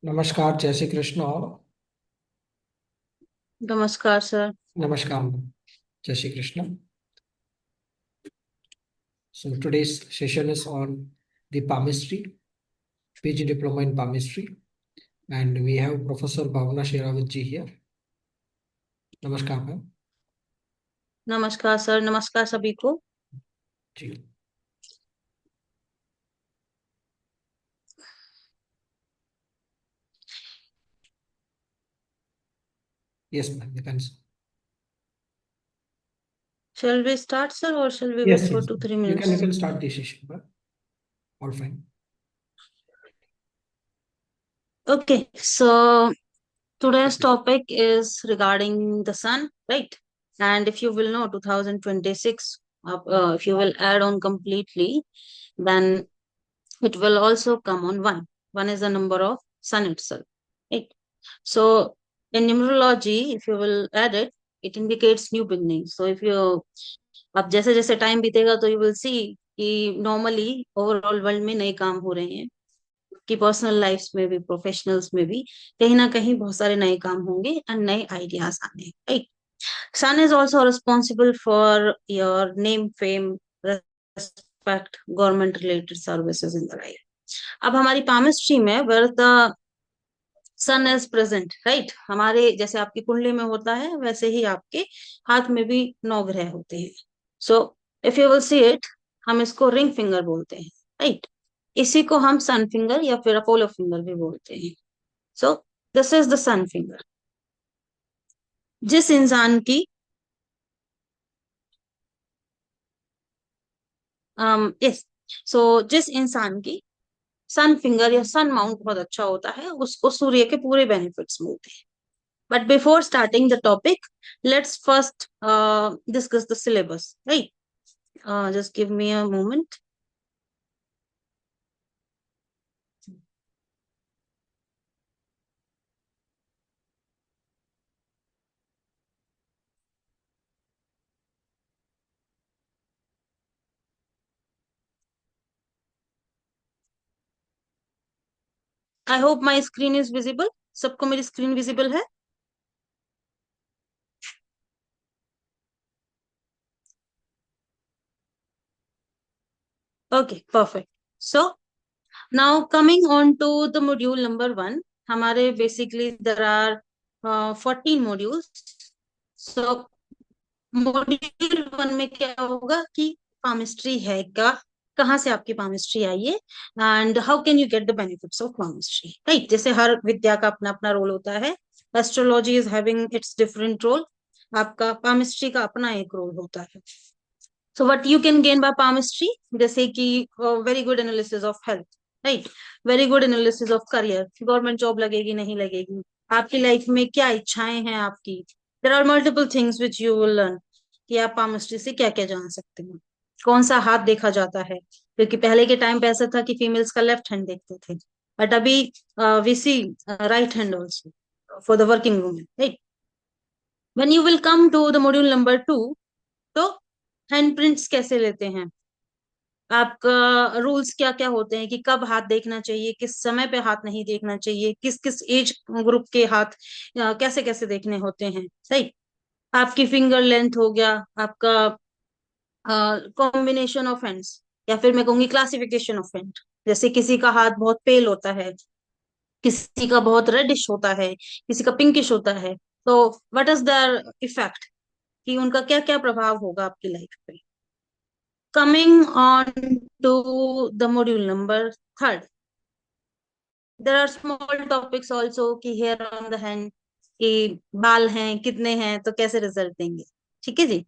नमस्कार, जय श्री कृष्ण। और नमस्कार सर। नमस्कार, जय Shri Krishna. So today's session is on the palmistry, PG diploma in palmistry, and we have Professor Bhavna Sherawat ji here. नमस्कार मैम नमस्कार सर, नमस्कार सभी को। जी। Yes ma'am, you can. Shall we start sir or shall we wait Yes, for yes, two ma'am. three You minutes? can start the session, ma'am. All fine. Okay, so today's topic is regarding the sun, right? And if you will know 2026, if you will add on completely, then it will also come on one. One is the number of sun itself, right? So in numerology, if you will add it, it indicates new beginning. So if you अब जैसे जैसे time बीतेगा तो you will सी कि normally overall world में नए काम हो रहे हैं, कि पर्सनल लाइफ में भी प्रोफेशनल्स में भी कहीं ना कहीं बहुत सारे नए काम होंगे एंड नए आइडियाज आने, right. Sun is also responsible for your name fame respect government related services in the life. अब हमारी पामिस्ट्री में where the sun is present, right, हमारे जैसे आपकी कुंडली में होता है वैसे ही आपके हाथ में भी 9 ग्रह होते हैं। So if you will see it, हम इसको रिंग फिंगर बोलते हैं, राइट। इसी को हम सन फिंगर या फिर अपोलो फिंगर भी बोलते हैं। So this is the sun finger. जिस इंसान की यस सो जिस इंसान की सन फिंगर या सन माउंट बहुत अच्छा होता है उसको सूर्य के पूरे बेनिफिट्स मिलते हैं। But before starting the topic, let's first discuss the syllabus, right? Just give me a moment. I hope my screen is visible. सबको मेरी स्क्रीन विजिबल है? Okay, perfect. So now coming on to the module number 1, हमारे basically there are 14 modules. So module 1 में क्या होगा कि palmistry है क्या, कहाँ से आपकी पामिस्ट्री आई है, and how can you get the benefits of palmistry, right. जैसे हर विद्या का अपना अपना रोल होता है, astrology is having its different role, आपका पामिस्ट्री का अपना एक रोल होता है। So what you can gain by palmistry, जैसे कि very good analysis of health, right, very good analysis of career, government job लगेगी नहीं लगेगी, आपकी लाइफ में क्या इच्छाएं हैं आपकी, there are multiple things which you will learn कि आप पामिस्ट्री से क्या क्या जान सकते हैं। कौन सा हाथ देखा जाता है, क्योंकि पहले के टाइम पे ऐसा था कि फीमेल्स का लेफ्ट हैंड देखते थे, बट अभी we see right hand also for the working women, right. When you will come to the module number 2, तो हैंड प्रिंट्स कैसे लेते हैं, आपका रूल्स क्या क्या होते हैं कि कब हाथ देखना चाहिए, किस समय पे हाथ नहीं देखना चाहिए, किस किस एज ग्रुप के हाथ कैसे कैसे देखने होते हैं, सही। आपकी फिंगर लेंथ हो गया, आपका कॉम्बिनेशन ऑफ हैंड्स, या फिर मैं कहूंगी क्लासिफिकेशन ऑफ हैंड। जैसे किसी का हाथ बहुत पेल होता है, किसी का बहुत रेडिश होता है, किसी का पिंकिश होता है, तो व्हाट इज द इफेक्ट, कि उनका क्या क्या प्रभाव होगा आपकी लाइफ पे। Coming on to the module number 3, there are small topics also कि हेयर ऑन द हैंड, कि बाल हैं कितने हैं तो कैसे रिजल्ट देंगे, ठीक है जी।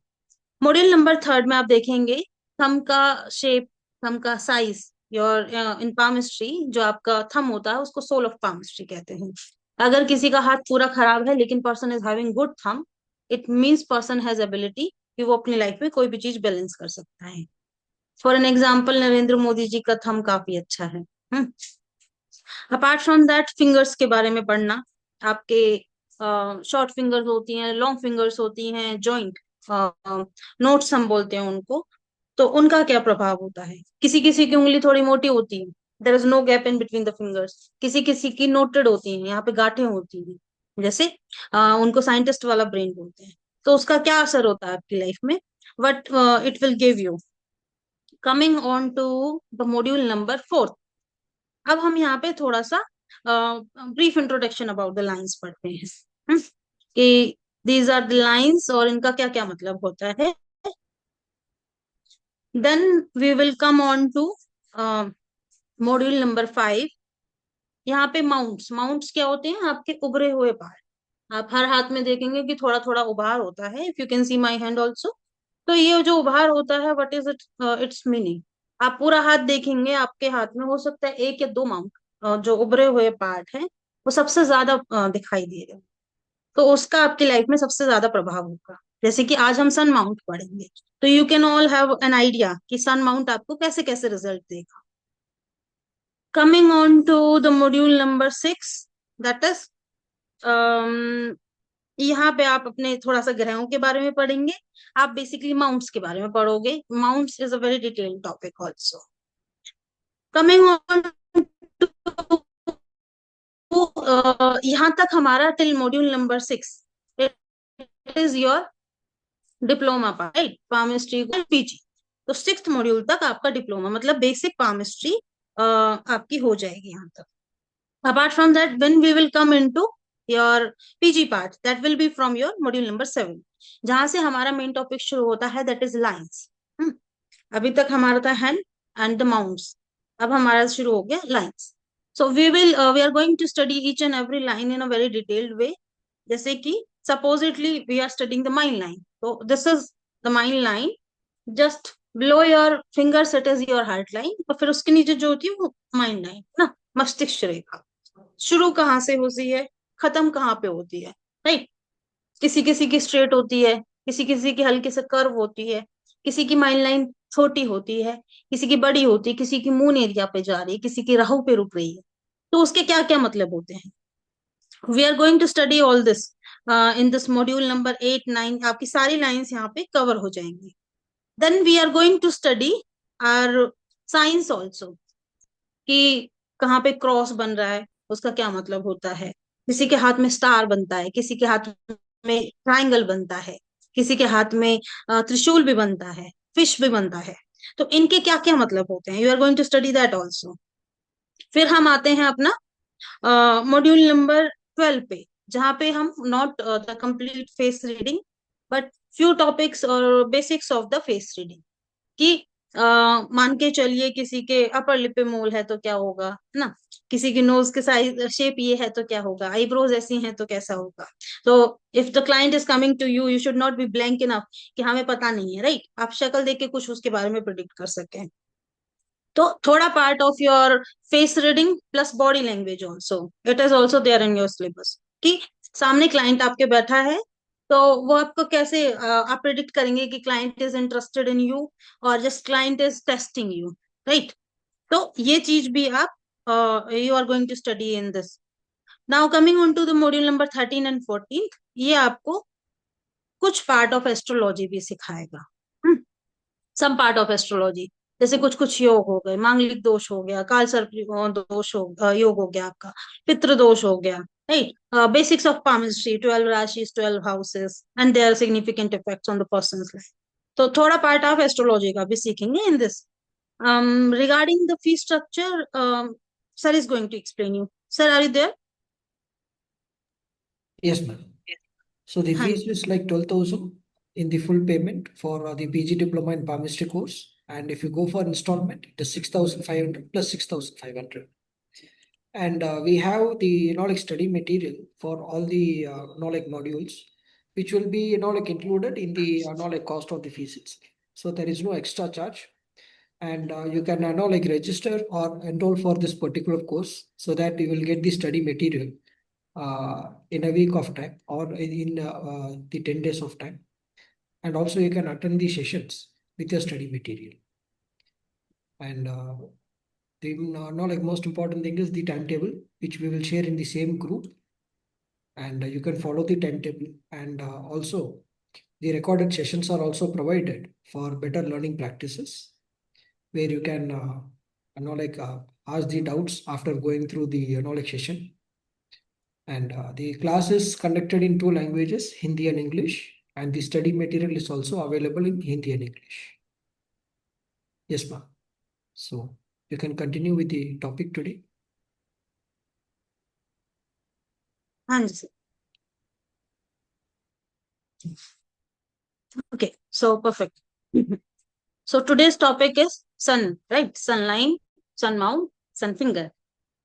मॉड्यूल नंबर 3 में आप देखेंगे थंब का शेप, थंब का साइज, योर इन पामिस्ट्री जो आपका थंब होता है उसको सोल ऑफ पामिस्ट्री कहते हैं। अगर किसी का हाथ पूरा खराब है लेकिन person is having good thumb, it means person has ability कि वो अपनी लाइफ में कोई भी चीज बैलेंस कर सकता है। For an example Narendra Modi ji का थंब काफी अच्छा है। अपार्ट फ्रॉम दैट फिंगर्स के बारे में पढ़ना, आपके शॉर्ट फिंगर्स होती हैं, लॉन्ग फिंगर्स होती हैं, जॉइंट नोट्स हम बोलते हैं उनको, तो उनका क्या प्रभाव होता है। किसी किसी की उंगली थोड़ी मोटी होती है, there is no gap in between the fingers, किसी किसी की नोटेड होती हैं, यहाँ पे गांठें होती हैं, जैसे उनको साइंटिस्ट वाला ब्रेन बोलते हैं। तो उसका क्या असर होता है आपकी लाइफ में, what it will give you. Coming on to the module number 4, अब हम यहाँ पे थोड़ा सा brief introduction about the lines पढ़ते हैं, कि दीज आर द लाइंस और इनका क्या क्या मतलब होता है। Then we will come on to module number 5। यहाँ पे माउंट्स, माउंट्स क्या होते हैं, आपके उभरे हुए पहाड़। आप हर हाथ में देखेंगे कि थोड़ा थोड़ा उभार होता है, if you can see my hand also. तो ये जो उभार होता है, what is it, it's meaning. आप पूरा हाथ देखेंगे, आपके हाथ में हो सकता है एक या दो माउंट जो उभरे हुए पार्ट है वो सबसे ज्यादा दिखाई दे रहे हो, तो उसका आपकी लाइफ में सबसे ज्यादा प्रभाव होगा। जैसे कि आज हम सन माउंट पढ़ेंगे, तो you can all have an idea कि सन माउंट आपको कैसे कैसे रिजल्ट देगा। Coming on to the module number 6, that is यहाँ पे आप अपने थोड़ा सा ग्रहों के बारे में पढ़ेंगे। आप बेसिकली माउंट्स के बारे में पढ़ोगे। Mounts is a very detailed topic also. Coming on to यहाँ तक हमारा till module number 6, it is your diploma right, palmistry PG. तो 6th मॉड्यूल तक आपका डिप्लोमा मतलब बेसिक पामिस्ट्री आपकी हो जाएगी यहाँ तक। Apart from that, when we will come into your PG part, that will be from your module number 7, जहां से हमारा मेन टॉपिक शुरू होता है, that is lines। अभी तक हमारा था hand and the mounts, अब हमारा शुरू हो गया lines। So we are going to study each and every line in a very detailed way। जैसे कि supposedly we are studying the mind line, so this is the mind line, just below your fingers it is your heart line, और फिर उसके नीचे जो होती है वो mind line ना, मस्तिष्क रेखा। शुरू कहाँ से होती है, खत्म कहाँ पे होती है, राइट। किसी किसी की स्ट्रेट होती है, किसी किसी की हल्की से कर्व होती है, किसी की माइन लाइन छोटी होती है, किसी की बड़ी होती है, किसी की मून एरिया पे जा रही है, किसी की राहु पे रुक रही है। तो उसके क्या क्या मतलब होते हैं, we are going to study all this in this module number 8 9। आपकी सारी लाइंस यहाँ पे कवर हो जाएंगी। Then we are going to study our science also, कि कहाँ पे क्रॉस बन रहा है, उसका क्या मतलब होता है। किसी के हाथ में स्टार बनता है, किसी के हाथ में ट्राइंगल बनता है, किसी के हाथ में त्रिशूल भी बनता है, फिश भी बनता है। तो इनके क्या क्या मतलब होते हैं, you are going to study that also. फिर हम आते हैं अपना मॉड्यूल नंबर 12 पे, जहाँ पे हम not the complete face reading but few topics और basics of the face reading, कि मान के चलिए किसी के अपर लिप पे मोल है तो क्या होगा, है ना, किसी की नोज के साइज शेप ये है तो क्या होगा, आईब्रोज ऐसी हैं तो कैसा होगा। तो if the client is coming to you, you should not be blank enough कि हमें पता नहीं है, राइट। आप शक्ल देख के कुछ उसके बारे में प्रिडिक्ट कर सकें। तो थोड़ा part of your face reading plus body language also, it is also there in your syllabus, कि सामने क्लाइंट आपके बैठा है तो वो आपको कैसे आप प्रिडिक्ट करेंगे कि client is interested in you और just client is testing you, right. तो ये चीज भी आप you are going to study in this. Now coming on to the module number 13 and 14, ये आपको कुछ पार्ट ऑफ एस्ट्रोलॉजी भी सिखाएगा, सम पार्ट ऑफ एस्ट्रोलॉजी। जैसे कुछ कुछ योग हो गए, मांगलिक दोष हो गया, काल सर्प दोष हो योग हो गया आपका, पितृ दोष हो गया, राइट। बेसिक्स ऑफ पामिस्ट्री, 12 राशिस, 12 houses and their significant effects on the persons life. तो थोड़ा पार्ट ऑफ एस्ट्रोलॉजी का भी सीखेंगे in this. Regarding the fee structure, sir is going to explain you. Sir are you there? Yes, ma'am. So the हाँ fees is like 12,000 in the full payment for the PG Diploma in Palmistry course. And if you go for installment, it is 6,500 plus 6,500. And we have the like study material for all the like modules, which will be like included in the like cost of the fees itself. So there is no extra charge. And you can like register or enroll for this particular course so that you will get the study material in a week of time or in the 10 days of time. And also you can attend the sessions with your study material. And the like most important thing is the timetable, which we will share in the same group. And you can follow the timetable. And also the recorded sessions are also provided for better learning practices, where you can ask the doubts after going through the session. And the class is conducted in two languages, Hindi and English, and the study material is also available in Hindi and English. Yes, ma'am. So you can continue with the topic today. हाँ जी sir. Okay, so perfect. So today's topic is sun, right? Sun line, sun mount, sun finger.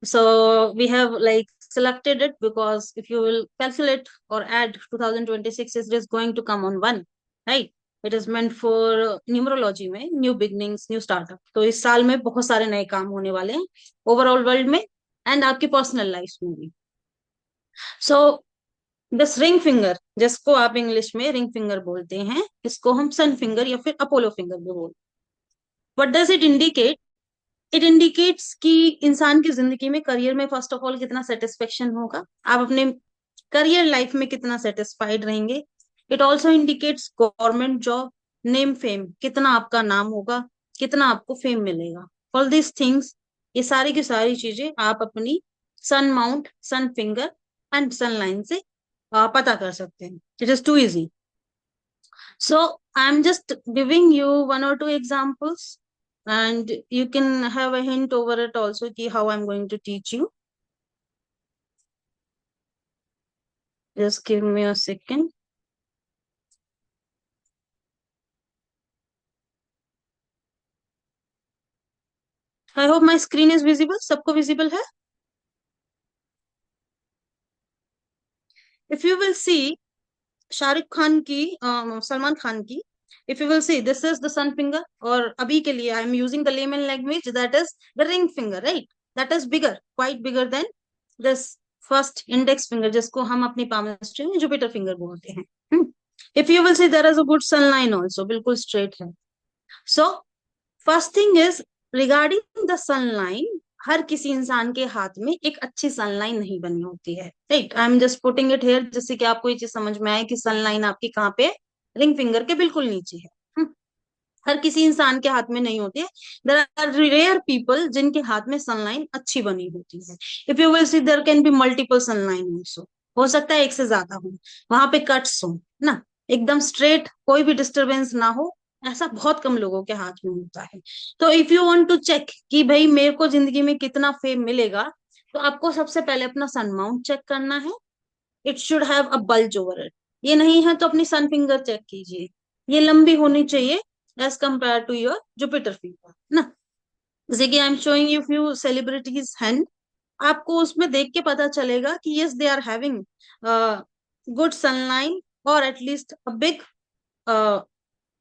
So we have like selected it because if you will calculate or add 2026, it is going to come on one, right? It is meant for numerology में new beginnings, new startup. तो इस साल में बहुत सारे नए काम होने वाले हैं ओवरऑल वर्ल्ड में एंड आपकी पर्सनल लाइफ में भी. सो दिस रिंग फिंगर, जिसको आप इंग्लिश में रिंग फिंगर बोलते हैं, इसको हम सन फिंगर या फिर अपोलो फिंगर भी बोलते हैं. What does it indicate? It indicates कि इंसान की जिंदगी में करियर में फर्स्ट ऑफ ऑल कितना सेटिस्फेक्शन होगा, आप अपने करियर लाइफ में कितना सेटिस्फाइड रहेंगे. It also indicates government job, name fame, कितना आपका नाम होगा, कितना आपको फेम मिलेगा. ऑल दिस थिंग्स, ये सारी की सारी चीजें आप अपनी sun mount, sun finger and sun line से पता कर सकते हैं. It is too easy. So I am just giving you one or two examples and you can have a hint over it also ki how I'm going to teach you. Just give me a second. I hope my screen is visible. सबको visible है? If you will see Shahrukh Khan की, सलमान खान की, if you will see, this is the sun finger, और अभी के लिए I am using the layman language, that is the ring finger, right? That is bigger, quite bigger than this first index finger, जिसको हम अपनी palmistry में Jupiter finger बोलते हैं. If you will see, there is a good sun line also, बिल्कुल straight है. So first thing is regarding the sun line, हर किसी इंसान के हाथ में एक अच्छी सनलाइन नहीं बनी होती है, right? I am just putting it here जिससे कि आपको ये चीज समझ में आए कि सनलाइन आपकी कहाँ पे, रिंग फिंगर के बिल्कुल नीचे है. हर किसी इंसान के हाथ में नहीं होती है. देयर आर रेयर पीपल जिनके हाथ में सनलाइन अच्छी बनी होती है. If you will see, there can be multiple sun line also, हो सकता है एक से ज्यादा हो, वहां पे कट्स हो ना, एकदम स्ट्रेट कोई भी डिस्टरबेंस ना हो, ऐसा बहुत कम लोगों के हाथ में होता है. तो if you want to check कि भाई मेरे को जिंदगी में कितना फेम मिलेगा, तो आपको सबसे पहले अपना सन माउंट चेक करना है. It should have a bulge over it. ये नहीं है तो अपनी सन फिंगर चेक कीजिए, ये लंबी होनी चाहिए as compare to your Jupiter finger ना. जैसे कि I am showing you few celebrities hand, आपको उसमें देख के पता चलेगा कि yes they are having good sun line or at least a big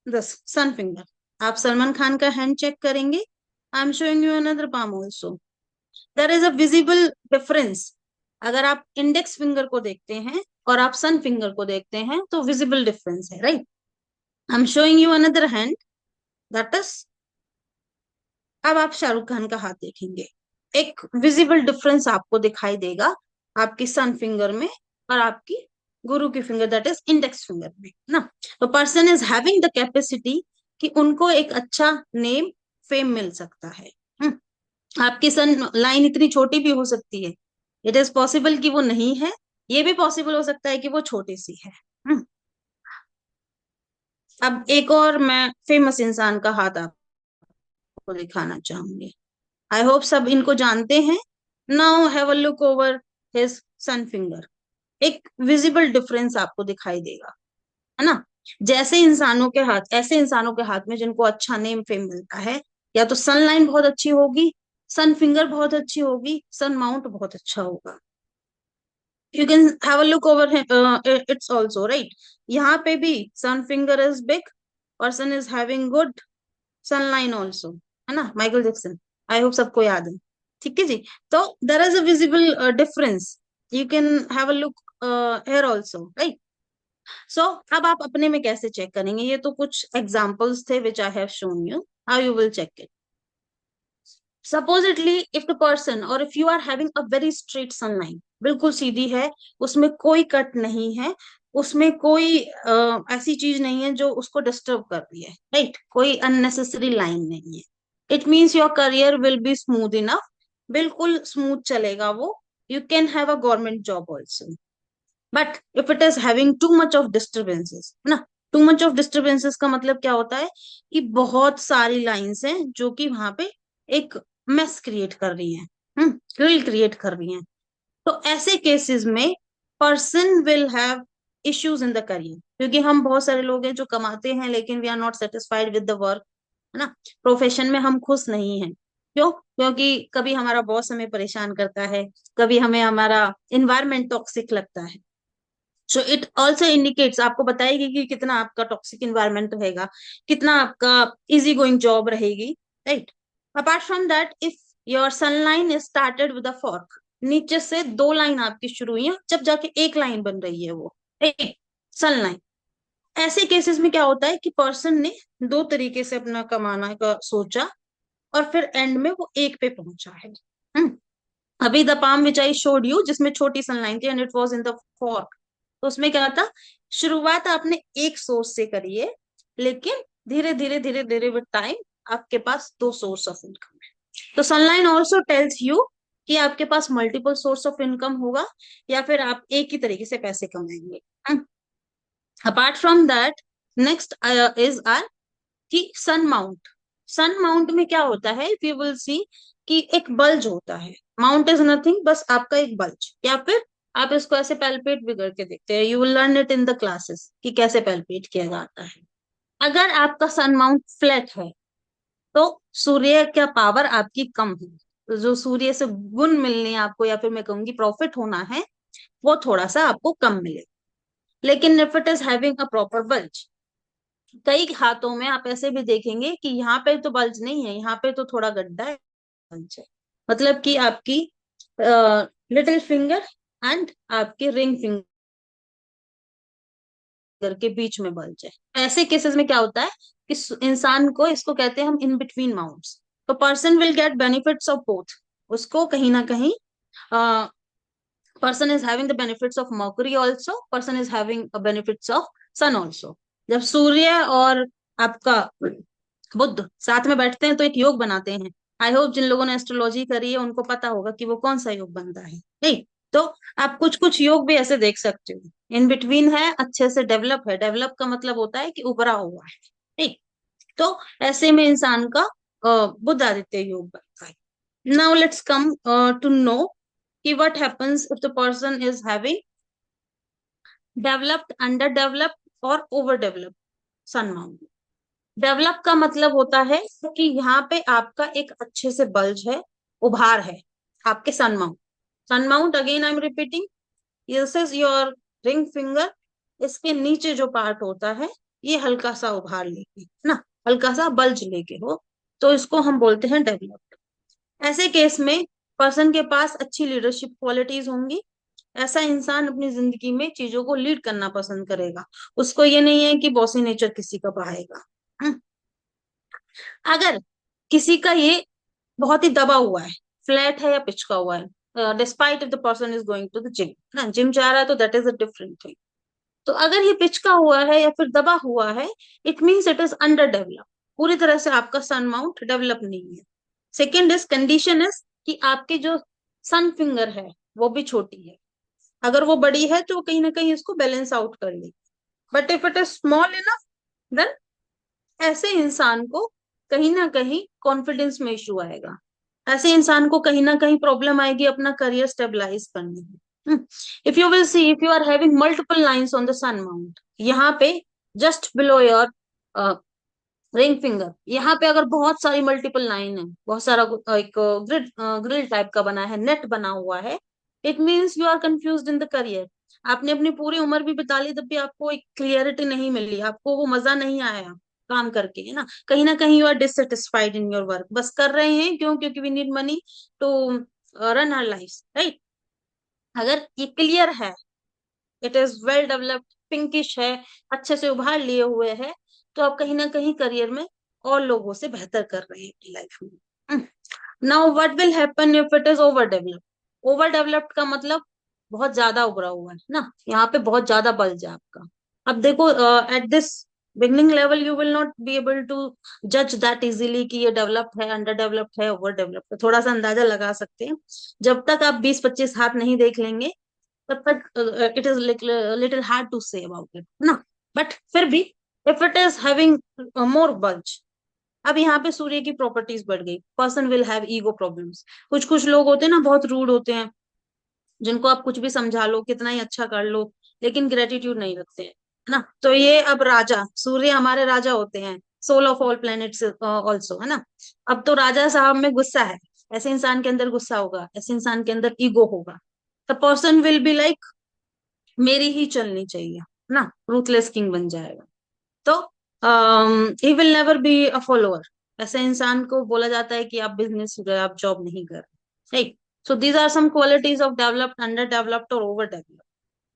this sun finger. आप सलमान खान का हैंड चेक करेंगे, I am showing you another palm also. There is a visible difference. अगर आप इंडेक्स फिंगर को देखते हैं और आप सन फिंगर को देखते हैं तो विजिबल डिफरेंस है, right? I am showing you another hand, that is, अब आप शाहरुख खान का हाथ देखेंगे, एक विजिबल डिफरेंस आपको दिखाई देगा आपकी सन फिंगर में और आपकी गुरु की finger, that is index finger में ना. तो person is having the capacity कि उनको एक अच्छा नेम फेम मिल सकता है. आपकी सन लाइन इतनी छोटी भी हो सकती है, इट इज पॉसिबल कि वो नहीं है, ये भी पॉसिबल हो सकता है कि वो छोटी सी है. अब एक और मैं फेमस इंसान का हाथ आपको दिखाना चाहूंगी. आई होप सब इनको जानते हैं. Now have a look over his son finger. एक विजिबल डिफरेंस आपको दिखाई देगा, है ना. जैसे इंसानों के हाथ, ऐसे इंसानों के हाथ में जिनको अच्छा नेम फेम मिलता है, या तो सन लाइन बहुत अच्छी होगी, सन फिंगर बहुत अच्छी होगी, सन माउंट बहुत अच्छा होगा. You can have a look over its also, right? यहाँ पे भी sun finger is big, person is having good sun line also, है ना. माइकल जैक्सन, आई होप सबको याद है. ठीक है जी. तो there is a visible difference. You can have a look here also, right? So अब आप अपने में कैसे चेक करेंगे, ये तो कुछ एग्जाम्पल्स थे which I have shown you. How you will check it? supposedly if the person or if you are having a very straight sunline, बिल्कुल सीधी है, उसमें कोई कट नहीं है, उसमें कोई ऐसी चीज नहीं है जो उसको डिस्टर्ब कर रही है, राइट? कोई अननेसेसरी लाइन नहीं है, it means your career will be smooth enough, बिल्कुल स्मूथ चलेगा वो. You can have a government job also. But if it is having too much of disturbances, है ना, टू मच ऑफ डिस्टर्बेंसेस का मतलब क्या होता है कि बहुत सारी लाइंस हैं जो कि वहां पे एक मेस क्रिएट कर रही हैं, क्रिल क्रिएट कर रही हैं. तो ऐसे केसेस में person will have issues in the career, क्योंकि हम बहुत सारे लोग हैं जो कमाते हैं लेकिन we are not satisfied with the work, है ना, प्रोफेशन में हम खुश नहीं हैं. क्यों? क्योंकि कभी हमारा बॉस हमें परेशान करता है, कभी हमें हमारा इन्वायरमेंट टॉक्सिक लगता है. सो इट ऑल्सो इंडिकेट्स, आपको बताएगी कि कितना आपका टॉक्सिक इन्वायरमेंट रहेगा, कितना आपका इजी गोइंग जॉब रहेगी, right. Apart from that, if your sun line is started with a fork, नीचे से दो लाइन आपकी शुरू हुई है, जब जाके एक लाइन बन रही है वो, एक सनलाइन. ऐसे केसेस में क्या होता है कि पर्सन ने दो तरीके से अपना कमाना का सोचा और फिर एंड में वो एक पे पहुंचा है. हम्म. अभी the palm which I showed you, जिसमें छोटी सनलाइन थी and it was in the fork, तो उसमें क्या था, शुरुआत आपने एक सोर्स से करी है, लेकिन धीरे धीरे धीरे धीरे विद टाइम आपके पास दो सोर्स ऑफ इनकम है. तो सनलाइन ऑल्सो टेल्स यू कि आपके पास मल्टीपल सोर्स ऑफ इनकम होगा या फिर आप एक ही तरीके से पैसे कमाएंगे. Apart from that, next is our कि सन माउंट. सन माउंट में क्या होता है, वी विल सी कि एक बल्ज होता है. माउंट इज नथिंग, बस आपका एक बल्ज, या फिर आप इसको ऐसे पैल्पेट भी करके देखते हैं. You will learn it in the classes कि कैसे पैल्पेट किया जाता है. अगर आपका सन माउंट फ्लैट है तो सूर्य का पावर आपकी कम है, तो जो सूर्य से गुण मिलने हैं आपको, या फिर मैं कहूंगी प्रॉफिट होना है, वो थोड़ा सा आपको कम मिले. लेकिन if it is having a proper bulge, कई हाथों में आप ऐसे भी देखेंगे कि यहाँ पे तो बल्ज नहीं है, यहाँ पे तो थोड़ा गड्ढा है, बल्ज है. मतलब कि आपकी लिटिल फिंगर एंड आपके रिंग फिंगर के बीच में बल्ज है. ऐसे केसेस में क्या होता है कि इंसान को, इसको कहते हैं हम इन बिटवीन माउंट्स. तो person will get benefits of both. उसको कहीं ना कहीं, person is having the benefits of mercury also, person is having a benefits of sun also. जब सूर्य और आपका बुध साथ में बैठते हैं तो एक योग बनाते हैं. आई होप जिन लोगों ने एस्ट्रोलॉजी करी है उनको पता होगा कि वो कौन सा योग बनता है, नहीं. तो आप कुछ कुछ योग भी ऐसे देख सकते हो, इन बिटवीन है, अच्छे से डेवलप है. डेवलप का मतलब होता है कि उभरा हुआ है, ठीक. तो ऐसे में इंसान का बुध आदित्य योग बनता है. Now let's come to know कि what happens if the person is having developed, underdeveloped और overdeveloped sun mount. डेवलप का मतलब होता है कि यहाँ पे आपका एक अच्छे से बल्ज है, उभार है आपके sun mount. Sun mount, again I am repeating, this is your ring finger. इसके नीचे जो पार्ट होता है ये हल्का सा उभार लेके, ना, हल्का सा बल्ज लेके हो, तो इसको हम बोलते हैं डेवलप्ड. ऐसे केस में पर्सन के पास अच्छी लीडरशिप क्वालिटीज होंगी. ऐसा इंसान अपनी जिंदगी में चीजों को लीड करना पसंद करेगा. उसको ये नहीं है कि बॉसी नेचर किसी का बहाएगा. हम्म. अगर किसी का ये बहुत ही दबा हुआ है, फ्लैट है या पिचका हुआ है, despite if the person is going to the gym, ना, जिम जा रहा है तो that is a different thing. तो अगर ये पिचका हुआ है या फिर दबा हुआ है, it means it is under develop. पूरी तरह से आपका सन माउंट डेवलप नहीं है. सेकेंड इज कंडीशन इज कि आपकी जो सन फिंगर है वो भी छोटी है. अगर वो बड़ी है तो कहीं ना कहीं इसको बैलेंस आउट कर लेगी. But if it is small enough, then ऐसे इंसान को कहीं ना कहीं कॉन्फिडेंस में इशू आएगा. ऐसे इंसान को कहीं ना कहीं प्रॉब्लम आएगी अपना करियर स्टेबलाइज करने में. If you will see, if you are having multiple lines on the sun mount, यहाँ पे just below your ring finger, यहाँ पे अगर बहुत सारी मल्टीपल लाइन है, बहुत सारा एक ग्रिल टाइप का बना है, नेट बना हुआ है, it means you are confuse in the career. आपने अपनी पूरी उम्र भी बिता ली तब भी आपको एक क्लियरिटी नहीं मिली, आपको वो मजा नहीं आया काम करके, है ना कहीं you are dissatisfied in your work. बस कर रहे हैं क्यों? क्योंकि we need money to run our life, right. अगर ये क्लियर है, it is well developed, pinkish है, अच्छे से उभार लिए हुए है, तो आप कहीं ना कहीं करियर में और लोगों से बेहतर कर रहे हैं अपनी लाइफ में. Now what will happen if it is over developed. Over developed का मतलब बहुत ज्यादा उभरा हुआ है ना, यहाँ पे बहुत ज्यादा बल्ज है आपका. अब देखो at this beginning level you will not be able to जज दैट इजीली कि ये डेवलप्ड है, अंडर डेवलप्ड है, ओवर डेवलप्ड है, थोड़ा सा अंदाजा लगा सकते हैं। जब तक आप 20-25 हाथ नहीं देख लेंगे तब तक it is little hard to say about it ना। बट फिर भी if it is having more bulge, अब यहाँ पे सूर्य की प्रॉपर्टीज बढ़ गई, person will have ego problems. कुछ कुछ लोग होते हैं ना, बहुत रूड होते हैं, जिनको आप कुछ भी समझा लो, कितना ही अच्छा कर लो, लेकिन ग्रेटिट्यूड नहीं रखते हैं ना। तो ये अब राजा सूर्य हमारे राजा होते हैं, soul of all planets also, है ना। अब तो राजा साहब में गुस्सा है, ऐसे इंसान के अंदर गुस्सा होगा, ऐसे इंसान के अंदर ईगो होगा, the person will be like मेरी ही चलनी चाहिए ना, रूथलेस किंग बन जाएगा। तो he will never be a follower. ऐसे इंसान को बोला जाता है कि आप बिजनेस, आप जॉब नहीं कर रहे, right. So these are some qualities of developed, under developed और over developed.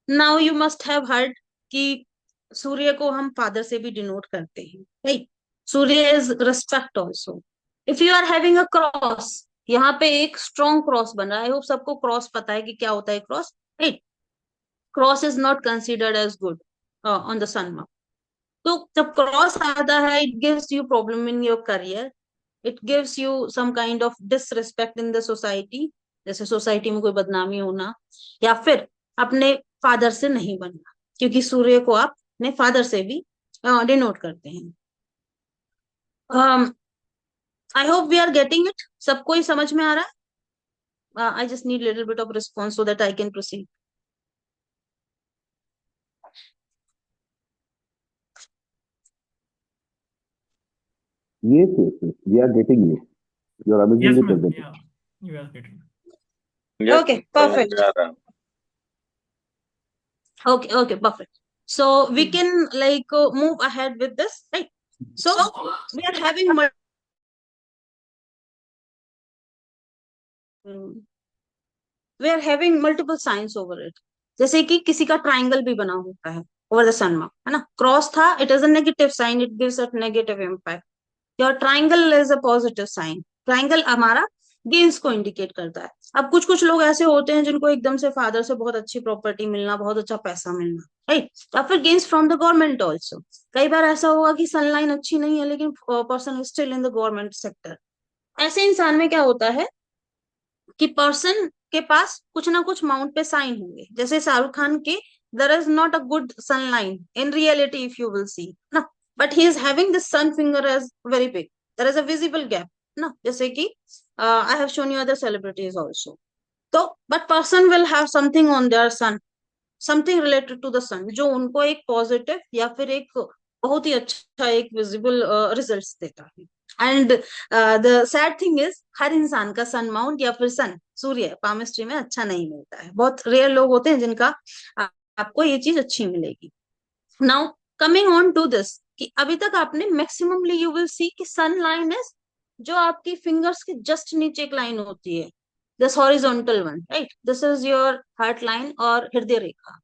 Now you must have heard कि सूर्य को हम फादर से भी डिनोट करते हैं, राइट। सूर्य is respect also. If you are having a cross, यहाँ पे एक स्ट्रॉन्ग क्रॉस बन रहा है, होप सबको क्रॉस पता है कि क्या होता है cross, right. Cross is not considered as good on the sun mark. तो जब क्रॉस आता है, it gives you problem in your career, it gives you some kind of disrespect in the society, जैसे सोसाइटी में कोई बदनामी होना, या फिर अपने फादर से नहीं बनना, क्योंकि सूर्य को आप अपने फादर से भी डिनोट करते हैं। I hope we are getting it, सबको ही समझ में आ रहा है। I just need little bit of response so that I can proceed. Yes, yes, yes. We are getting you. You are Yes, amazingly ma'am. presented. Yeah, you are getting. Yes, Okay, समझ perfect. में आ रहा है। Okay, okay, perfect. So we can like move ahead with this, right? So we are having multiple signs over it. जैसे कि किसी का triangle भी बना होता है ओवर द सन मार्क, है ना। क्रॉस था, it is a negative sign, it gives a negative impact. Your triangle is a positive sign, triangle हमारा गेन्स को इंडिकेट करता है। अब कुछ कुछ लोग ऐसे होते हैं जिनको एकदम से फादर से बहुत अच्छी प्रॉपर्टी मिलना, बहुत अच्छा पैसा मिलना, राइट, या फिर gains from the government also. कई बार ऐसा होगा कि सनलाइन अच्छी नहीं है लेकिन person is still in the government sector. ऐसे इंसान में क्या होता है कि पर्सन के पास कुछ ना कुछ माउंट पे साइन होंगे, जैसे शाहरुख खान के there is not a good sun line in reality if you will see ना, but he is having this sun finger as very big, there is a visible gap ना, जैसे कि I have shown you other celebrities also. तो but person will have something on their sun, something related to the sun, जो उनको एक positive या फिर एक बहुत ही अच्छा एक विजिबल रिजल्ट देता है। And the sad thing is हर इंसान का सन माउंट या फिर सन सूर्य पामिस्ट्री में अच्छा नहीं मिलता है। बहुत रेयर लोग होते हैं जिनका आपको ये चीज अच्छी मिलेगी। Now coming on to this, कि अभी तक आपने मैक्सिममली यू विल सी कि सन लाइन इज जो आपकी फिंगर्स के जस्ट नीचे एक लाइन होती है, this horizontal one, right, this is your heart line और हृदय रेखा,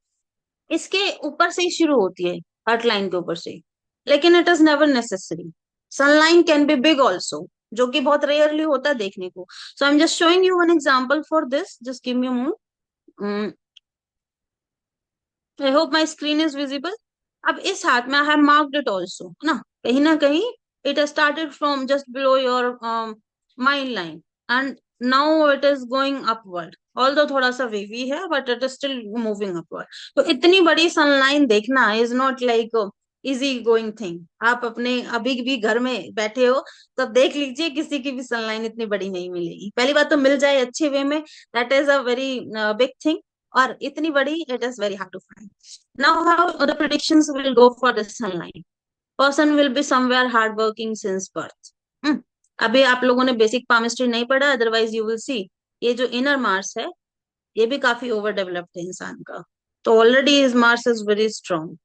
इसके ऊपर से ही शुरू होती है, हार्ट लाइन के ऊपर से। लेकिन it is never necessary, sun line can be big also, जो कि बहुत रेयरली होता है देखने को। So I am just showing you one example for this, just give me a moment. I hope my screen is visible. अब इस हाथ में I have marked it also ना कहीं it started from just below your mind line and now it is going upward, although थोड़ा सा wavy है but it is still moving upward. तो इतनी बड़ी सनलाइन देखना is not like easy going thing. आप अपने अभी भी घर में बैठे हो तो देख लीजिए, किसी की भी सनलाइन इतनी बड़ी नहीं मिलेगी। पहली बात तो मिल जाए अच्छे वे में, that is a very big thing, और इतनी बड़ी it is very hard to find. Now, how the predictions will go for the sunlight? Person will be somewhere hardworking since birth. अभी आप लोगों ने बेसिक पामिस्ट्री नहीं पढ़ा, अदरवाइज यू विल सी ये जो इनर मार्स है ये भी काफी ओवर डेवलप्ड है इंसान का, तो already is Mars is very strong.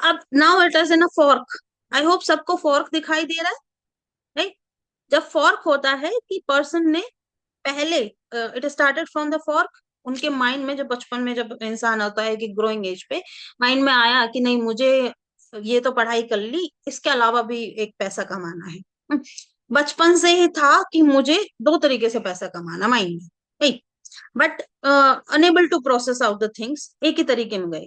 अब now it is in a fork, I hope सबको फॉर्क दिखाई दे रहा है, राइट। जब फॉर्क होता है कि पर्सन ने पहले it started from the fork, उनके माइंड में जब बचपन में जब इंसान होता है कि ग्रोइंग एज पे माइंड में आया कि नहीं मुझे ये तो पढ़ाई कर ली, इसके अलावा भी एक पैसा कमाना है। बचपन से ही था कि मुझे दो तरीके से पैसा कमाना माइंड में, right, but unable to process out the things, एक ही तरीके में गए।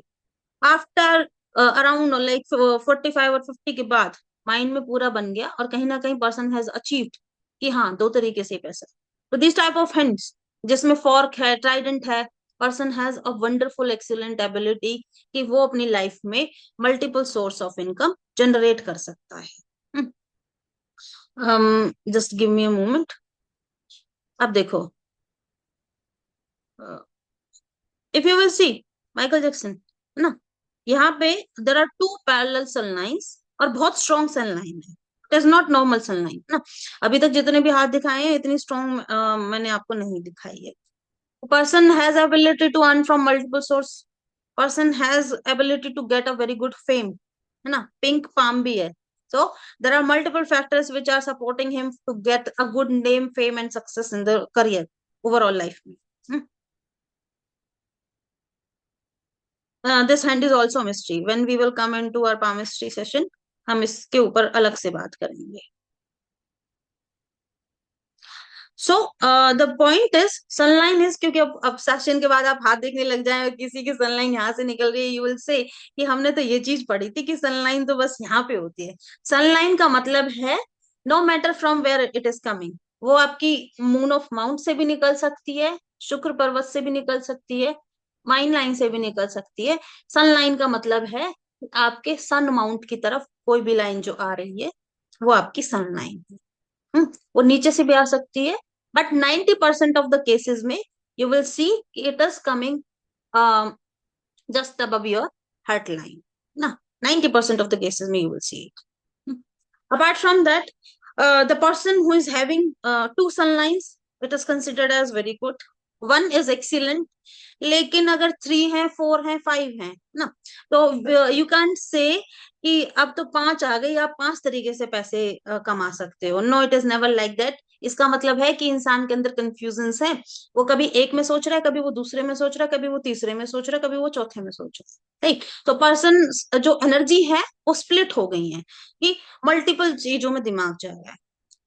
आफ्टर अराउंड लाइक 45 और 50 के बाद माइंड में पूरा बन गया और कहीं ना कहीं पर्सन हैज अचीव्ड कि हाँ 2 तरीके से पैसा। तो दिस टाइप ऑफ हिंट्स जिसमें फॉर्क है, ट्राइडेंट है, person has a wonderful excellent ability कि वो अपनी लाइफ में multiple source of income generate कर सकता है। Just give me a moment. अब देखो, if you will see Michael Jackson, है ना, यहाँ पे there are 2 parallel sun lines और बहुत स्ट्रॉन्ग सन लाइन है। It is not normal sun line ना। अभी तक जितने भी हाथ दिखाए हैं इतनी स्ट्रॉन्ग मैंने आपको नहीं दिखाई है। Person has ability to earn from multiple source, person has ability to get a very good fame, है ना, पिंक पाम भी है। So there are multiple factors which are supporting him to get a good name, fame and success in the career, overall life में। This hand is also a mystery. When we will come into our palmistry session, हम इसके ऊपर अलग से बात करेंगे। So the point is sun line is, क्योंकि अब सेशन के बाद आप हाथ देखने लग जाए और किसी की सनलाइन यहाँ से निकल रही है, यू विल से कि हमने तो ये चीज पढ़ी थी कि सनलाइन तो बस यहाँ पे होती है। सनलाइन का मतलब है no matter from where it is coming, वो आपकी मून ऑफ माउंट से भी निकल सकती है, शुक्र पर्वत से भी निकल सकती है, माइन लाइन से भी निकल सकती है। सनलाइन का मतलब है आपके सन माउंट की तरफ कोई भी लाइन जो आ रही है वो आपकी सनलाइन है। वो नीचे से भी आ सकती है, बट 90% ऑफ द केसेस में you will see it is coming just above your heart line ना। 90% of the cases में you will see it. Apart from that, the person who is having 2 sun lines, it is considered as very good. 1 is excellent, लेकिन अगर 3 है, 4 है, 5 है ना, तो you can say कि अब तो 5 आ गई, आप 5 तरीके से पैसे कमा सकते हो। No, it is never like that. इसका मतलब है कि इंसान के अंदर कंफ्यूजन है, वो कभी एक में सोच रहा है, कभी वो दूसरे में सोच रहा है, कभी वो तीसरे में सोच रहा है, कभी वो चौथे में सोच रहा है, राइट। तो पर्सन जो एनर्जी है वो स्प्लिट हो गई है कि मल्टीपल चीजों में दिमाग जा रहा है।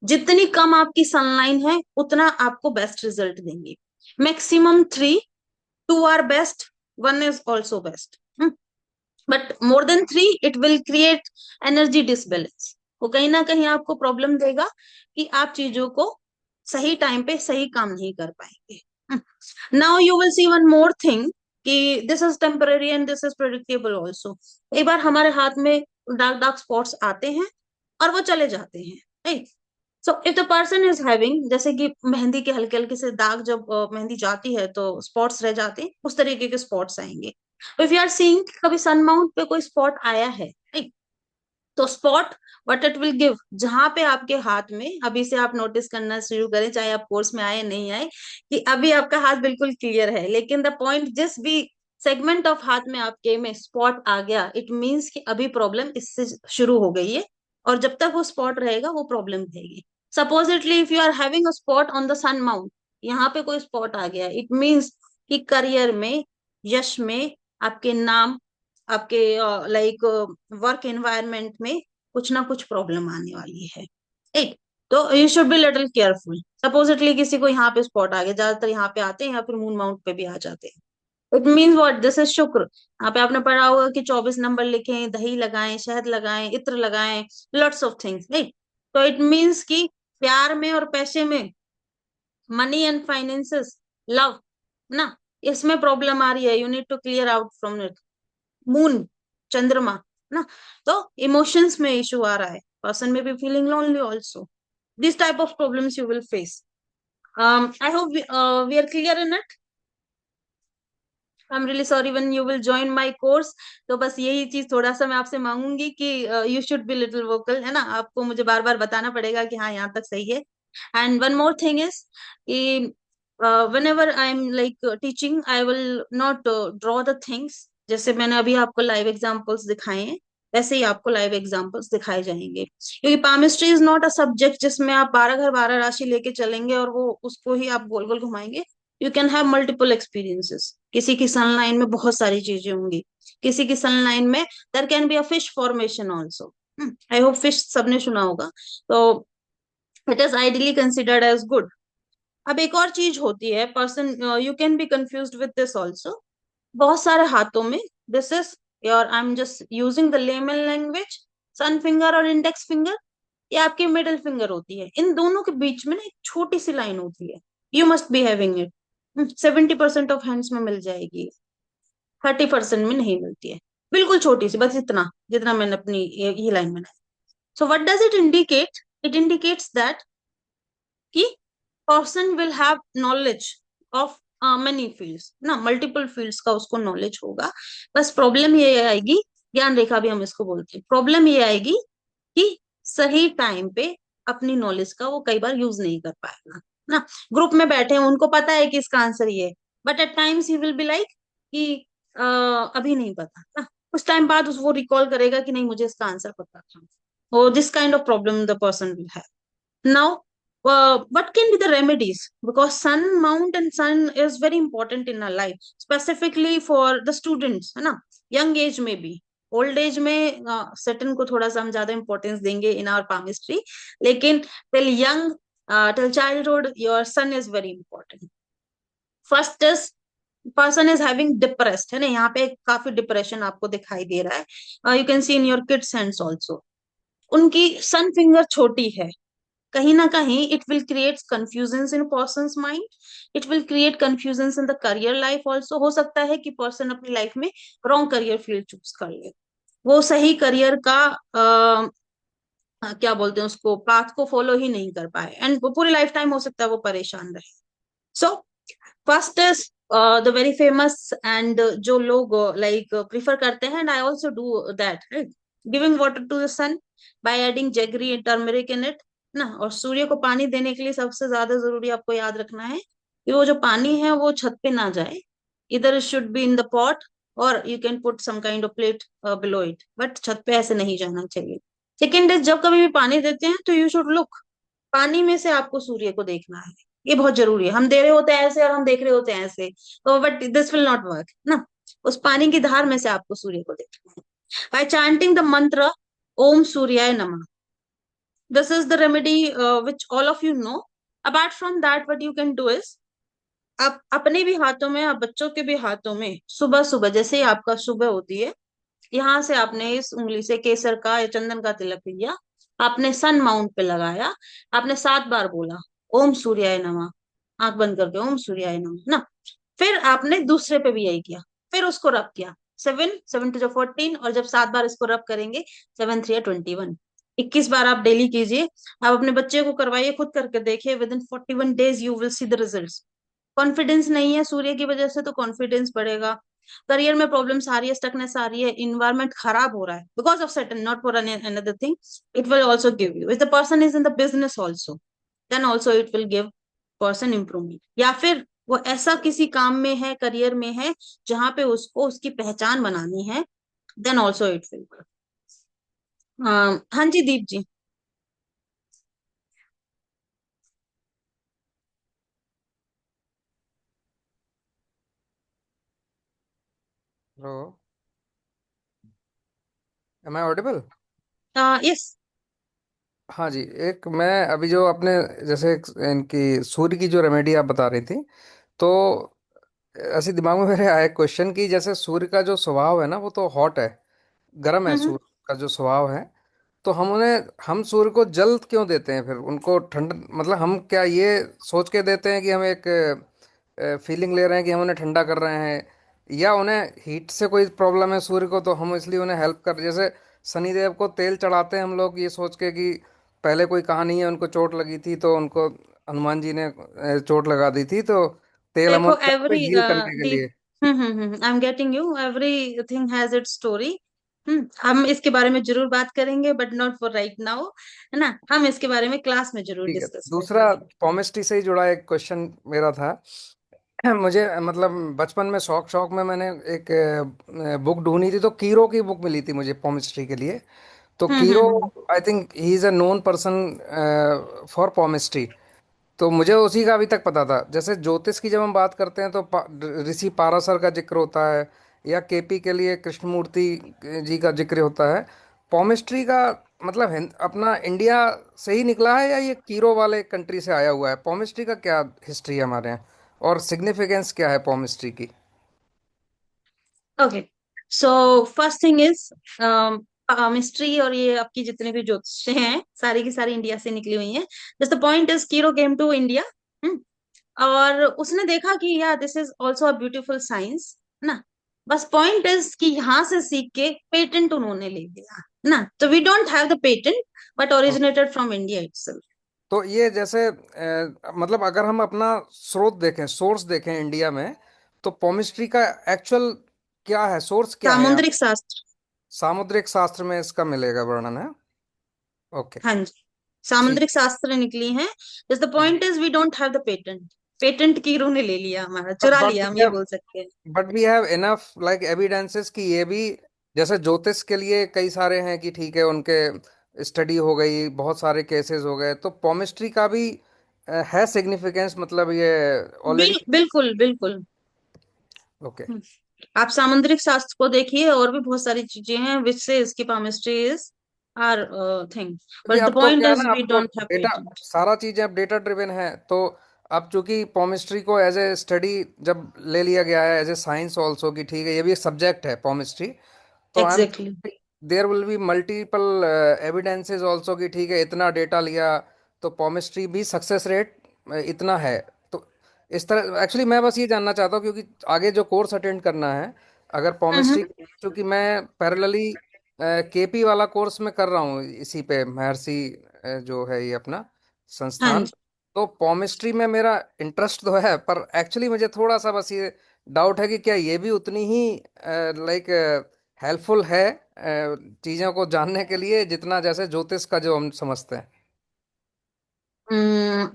जितनी कम आपकी सनलाइन है उतना आपको बेस्ट रिजल्ट देंगे। Maximum 3, 2 are best, 1 is also best, but more than 3 it will create energy disbalance। वो कहीं ना कहीं आपको प्रॉब्लम देगा कि आप चीजों को सही टाइम पे सही काम नहीं कर पाएंगे। Now you will see one more thing कि this is temporary and this is predictable also. एक बार हमारे हाथ में डार्क डार्क स्पॉट्स आते हैं और वो चले जाते हैं, right. So if the person is having, जैसे कि मेहंदी के हल्के हल्के से दाग, जब मेहंदी जाती है तो स्पॉट्स रह जाते हैं, उस तरीके के स्पॉट्स आएंगे। इफ यू आर सीइंग कभी सन माउंट पे कोई स्पॉट आया है, राइट, तो spot what it will give, जहां पे आपके हाथ में, अभी से आप नोटिस करना शुरू करें, चाहे आप कोर्स में आए नहीं आए, कि अभी आपका हाथ बिल्कुल क्लियर है, लेकिन द पॉइंट जिस भी सेगमेंट ऑफ हाथ में आपके में स्पॉट आ गया, इट मीन्स कि अभी प्रॉब्लम इससे शुरू हो गई है, और जब तक वो स्पॉट रहेगा वो प्रॉब्लम रहेगी। Supposedly if you are having a spot on the sun mount, यहाँ पे कोई स्पॉट आ गया, इट मीन्स कि करियर में, यश में, आपके नाम, आपके लाइक वर्क एनवायरनमेंट में कुछ ना कुछ प्रॉब्लम आने वाली है, ठीक। तो you should be little careful. Supposedly किसी को यहाँ पे स्पॉट आ गया, ज्यादातर यहाँ पे आते हैं या फिर मून माउंट पे भी आ जाते हैं। It means what, this is शुक्र। यहाँ पे आपने पढ़ा होगा कि 24 नंबर लिखें, दही लगाएं, शहद लगाएं, इत्र लगाएं, लॉट्स ऑफ थिंग्स, राइट। तो इट मीन्स कि प्यार में और पैसे में, मनी एंड फाइनेंसेस, लव ना, इसमें प्रॉब्लम आ रही है, you need to clear out from it. Moon, चंद्रमा ना, तो इमोशंस में इशू आ रहा है, person may be feeling lonely also. This type of problems you will face. I hope we are clear in it. I am really sorry when you will join my course, तो बस यही चीज थोड़ा सा मैं आपसे मांगूंगी कि you should be little vocal, है ना, आपको मुझे बार बार बताना पड़ेगा कि हाँ यहाँ तक सही है। And one more thing is कि whenever I am like teaching, I will not draw the things, जैसे मैंने अभी आपको लाइव एग्जांपल्स दिखाए हैं वैसे ही आपको लाइव एग्जांपल्स दिखाए जाएंगे, क्योंकि palmistry is not a subject जिसमें आप 12 घर 12 राशि लेके चलेंगे और वो उसको ही आप गोल गोल घुमाएंगे। You can have multiple experiences. किसी की सन लाइन में बहुत सारी चीजें होंगी, किसी की सन लाइन में there can be a fish formation also. I hope fish सबने सुना होगा, तो it is ideally considered as good. अब एक और चीज होती है, person you can be confused with this also. बहुत सारे हाथों में दिस इज और I am just using the layman language, sun finger और इंडेक्स फिंगर, ये आपकी मिडिल फिंगर होती है। इन दोनों के बीच में ना एक छोटी सी लाइन होती है, you must be having it. 70% of hands में मिल जाएगी, 30% में नहीं मिलती है। बिल्कुल छोटी सी, बस इतना जितना मैंने अपनी ये लाइन बनाई। So what does it indicate? It indicates that कि person will have knowledge of many fields ना, मल्टीपल फील्ड्स का उसको नॉलेज होगा। बस प्रॉब्लम ये आएगी, ज्ञान रेखा भी हम इसको बोलते हैं, प्रॉब्लम ये आएगी कि सही टाइम पे अपनी नॉलेज का वो कई बार यूज नहीं कर पाएगा ना। ग्रुप में बैठे हैं, उनको पता है कि इसका आंसर ये है, but at times he will be like कि अभी नहीं पता ना, कुछ टाइम बाद वो रिकॉल करेगा कि नहीं मुझे इसका आंसर पता था। और this kind of problem the person will have. Now, what can be the remedies? Because sun mount and sun is very important in our life, specifically for the students, है ना? Young age में भी, old age में certain को थोड़ा सा हम ज्यादा importance देंगे in our palmistry, लेकिन till young, till childhood, your sun is very important. First is person is having depressed, है ना? यहाँ पे काफी डिप्रेशन आपको दिखाई दे रहा है। You can see in your kids hands also, उनकी सन फिंगर छोटी है। कहीं ना कहीं it will create confusion in person mind, it will create confusion in the career life also. हो सकता है कि पर्सन अपनी लाइफ में रॉन्ग करियर फील्ड चूज कर ले, वो सही करियर का क्या बोलते हैं उसको, पाथ को फॉलो ही नहीं कर पाए, एंड पूरी लाइफ टाइम हो सकता है वो परेशान रहे। So first is the very famous and जो लोग लाइक प्रिफर करते हैं, and I also do that, giving water to the sun by adding jaggery and turmeric in it ना। और सूर्य को पानी देने के लिए सबसे ज्यादा जरूरी आपको याद रखना है कि वो जो पानी है वो छत पे ना जाए, इधर should be in the pot, और you can put some kind of plate below it, but छत पे ऐसे नहीं जाना चाहिए। सेकेंड इज जब कभी भी पानी देते हैं तो यू शुड लुक, पानी में से आपको सूर्य को देखना है, ये बहुत जरूरी है। हम दे रहे होते हैं ऐसे और हम देख रहे होते हैं ऐसे, तो but this will not work ना। उस पानी की धार में से आपको सूर्य को देखना है। बाय चैंटिंग द मंत्र ओम सूर्याय नमः, this is the remedy which all of you know. Apart from that, what you can do is, आप अपने भी हाथों में, आप बच्चों के भी हाथों में सुबह सुबह जैसे ही आपका सुबह होती है, यहाँ से आपने इस उंगली से केसर का या चंदन का तिलक लिया, आपने सन माउंट पे लगाया, आपने 7 बार बोला ओम सूर्याय नमः, आंख बंद करके ओम सूर्याय नमः ना। फिर आपने दूसरे पे भी यही किया, फिर उसको रब किया, 7 7 to 14, और जब 7 बार इसको रब करेंगे, 7 3 21, 21 बार आप डेली कीजिए। आप अपने बच्चे को करवाइए, खुद करके देखिए, with in 41 days you will see the result. Confidence नहीं है सूर्य की वजह से, तो कॉन्फिडेंस बढ़ेगा। करियर में प्रॉब्लम्स आ रही है, स्टकनेस आ रही है, इन्वायरमेंट खराब हो रहा है because of certain, not for another thing, it will also give you. If the person is in the business also, then also it will give person improvement. या फिर वो ऐसा किसी काम में है, करियर में है, जहां पे उसको उसकी पहचान बनानी है, then also it will work. हाँ जी Deep ji. Hello, am I audible? Yes. हाँ जी, एक मैं अभी जो अपने जैसे इनकी सूर्य की जो रेमेडी आप बता रही थी, तो ऐसे दिमाग में मेरे आया एक क्वेश्चन कि जैसे सूर्य का जो स्वभाव है ना, वो तो हॉट है, गर्म है। हम्म। सूर्य का जो स्वभाव है, तो हम सूर्य को जल क्यों देते हैं फिर उनको ठंड, मतलब हम क्या ये सोच के देते हैं कि हम एक फीलिंग ले रहे हैं कि हम उन्हें ठंडा कर रहे हैं, या उन्हें हीट से कोई प्रॉब्लम है सूर्य को, तो हम इसलिए उन्हें हेल्प कर, जैसे शनिदेव को तेल चढ़ाते हैं हम लोग ये सोच के कि पहले कोई कहानी है उनको चोट लगी थी तो उनको हनुमान जी ने चोट लगा दी थी, तो तेल हम देखो उनको एवरी हील करने के दीप, लिए। I am getting you, everything has its story. हम इसके बारे में जरूर बात करेंगे, but not for right now, है ना। हम इसके बारे में क्लास में जरूर ठीक है, डिस्कस दूसरा करेंगे। पॉमिस्ट्री से ही जुड़ा एक क्वेश्चन मेरा था। मुझे मतलब बचपन में शौक शौक में मैंने एक बुक ढूंढी थी, तो कीरो की बुक मिली थी मुझे पॉमिस्ट्री के लिए। तो Cheiro, hmm. I think he is a known person for palmistry. तो मुझे उसी का अभी तक पता था। जैसे ज्योतिष की जब हम बात करते हैं तो ऋषि पाराशर का जिक्र होता है, या केपी के लिए कृष्णमूर्ति जी का जिक्र होता है। पॉमिस्ट्री का मतलब अपना इंडिया से ही निकला है, या ये कीरो वाले कंट्री से आया हुआ है? पॉमिस्ट्री का क्या हिस्ट्री है हमारे यहाँ, और सिग्निफिकेंस क्या है पॉमिस्ट्री की? Okay, so first thing is mystery, और ये आपकी जितने भी ज्योतिष हैं सारी की सारी इंडिया से निकली हुई हैं। Just the point is Cheiro came to India, और उसने देखा कि या this is also a beautiful science, है ना। बस पॉइंट इज कि यहाँ से सीख के पेटेंट उन्होंने ले लिया, है ना। तो we don't have the patent, but originated from India itself. तो ये जैसे मतलब अगर हम अपना स्रोत देखें, सोर्स देखें इंडिया में, तो पॉमिस्ट्री का एक्चुअल क्या है, सोर्स क्या है यहाँ? सामुद्रिक शास्त्र। सामुद्रिक शास्त्र में इसका मिलेगा वर्णन है। ओके। हाँ जी, ठीक। सामुद्रिक शास्त्र निकली है। जस्ट द जी। Point is we don't have the patent. Patent Cheiro ने ले लिया, हमारा बट चुरा बट लिया, हम वी ये हैव बोल सकते हैं। But we have enough like evidences कि ये भी, जैसे ज्योतिष के लिए कई सारे हैं कि ठीक है उनके स्टडी हो गई, बहुत सारे केसेस हो गए, तो पॉमिस्ट्री का भी है सिग्निफिकेंस, मतलब ये ऑलरेडी। बिल्कुल बिल्कुल। ओके। हम्म, आप सामुद्रिक शास्त्र को देखिए, और भी बहुत सारी चीजें हैं विच से इसकी केमिस्ट्री इज आर थिंग, जी, बट द अब तो पॉइंट क्या है इज ना, वी अब तो डोंट हैव डेटा, पेटेंट। सारा चीजें अब डेटा ड्रिवन है, तो अब चूंकि पॉमिस्ट्री को एज ए स्टडी जब ले लिया गया है, एज ए साइंस ऑल्सो, कि ठीक है ये भी एक सब्जेक्ट है पॉमिस्ट्री, तो I am, exactly. There will be multiple evidences also कि ठीक है इतना डेटा लिया, तो पॉमिस्ट्री भी सक्सेस रेट इतना है। तो इस तरह एक्चुअली मैं बस ये जानना चाहता हूँ, क्योंकि आगे जो कोर्स अटेंड करना है, अगर हम्म। पॉमिस्ट्री, क्योंकि मैं पैरेलली केपी वाला कोर्स में कर रहा हूँ इसी पे, महर्षि जो है ये अपना हाँ संस्थान, जी। तो पॉमिस्ट्री में मेरा इंटरेस्ट तो है, पर एक्चुअली मुझे थोड़ा सा बस ये डाउट है कि क्या ये भी उतनी ही लाइक हेल्पफुल है चीज़ों को जानने के लिए, जितना जैसे ज्योतिष का जो हम समझते हैं।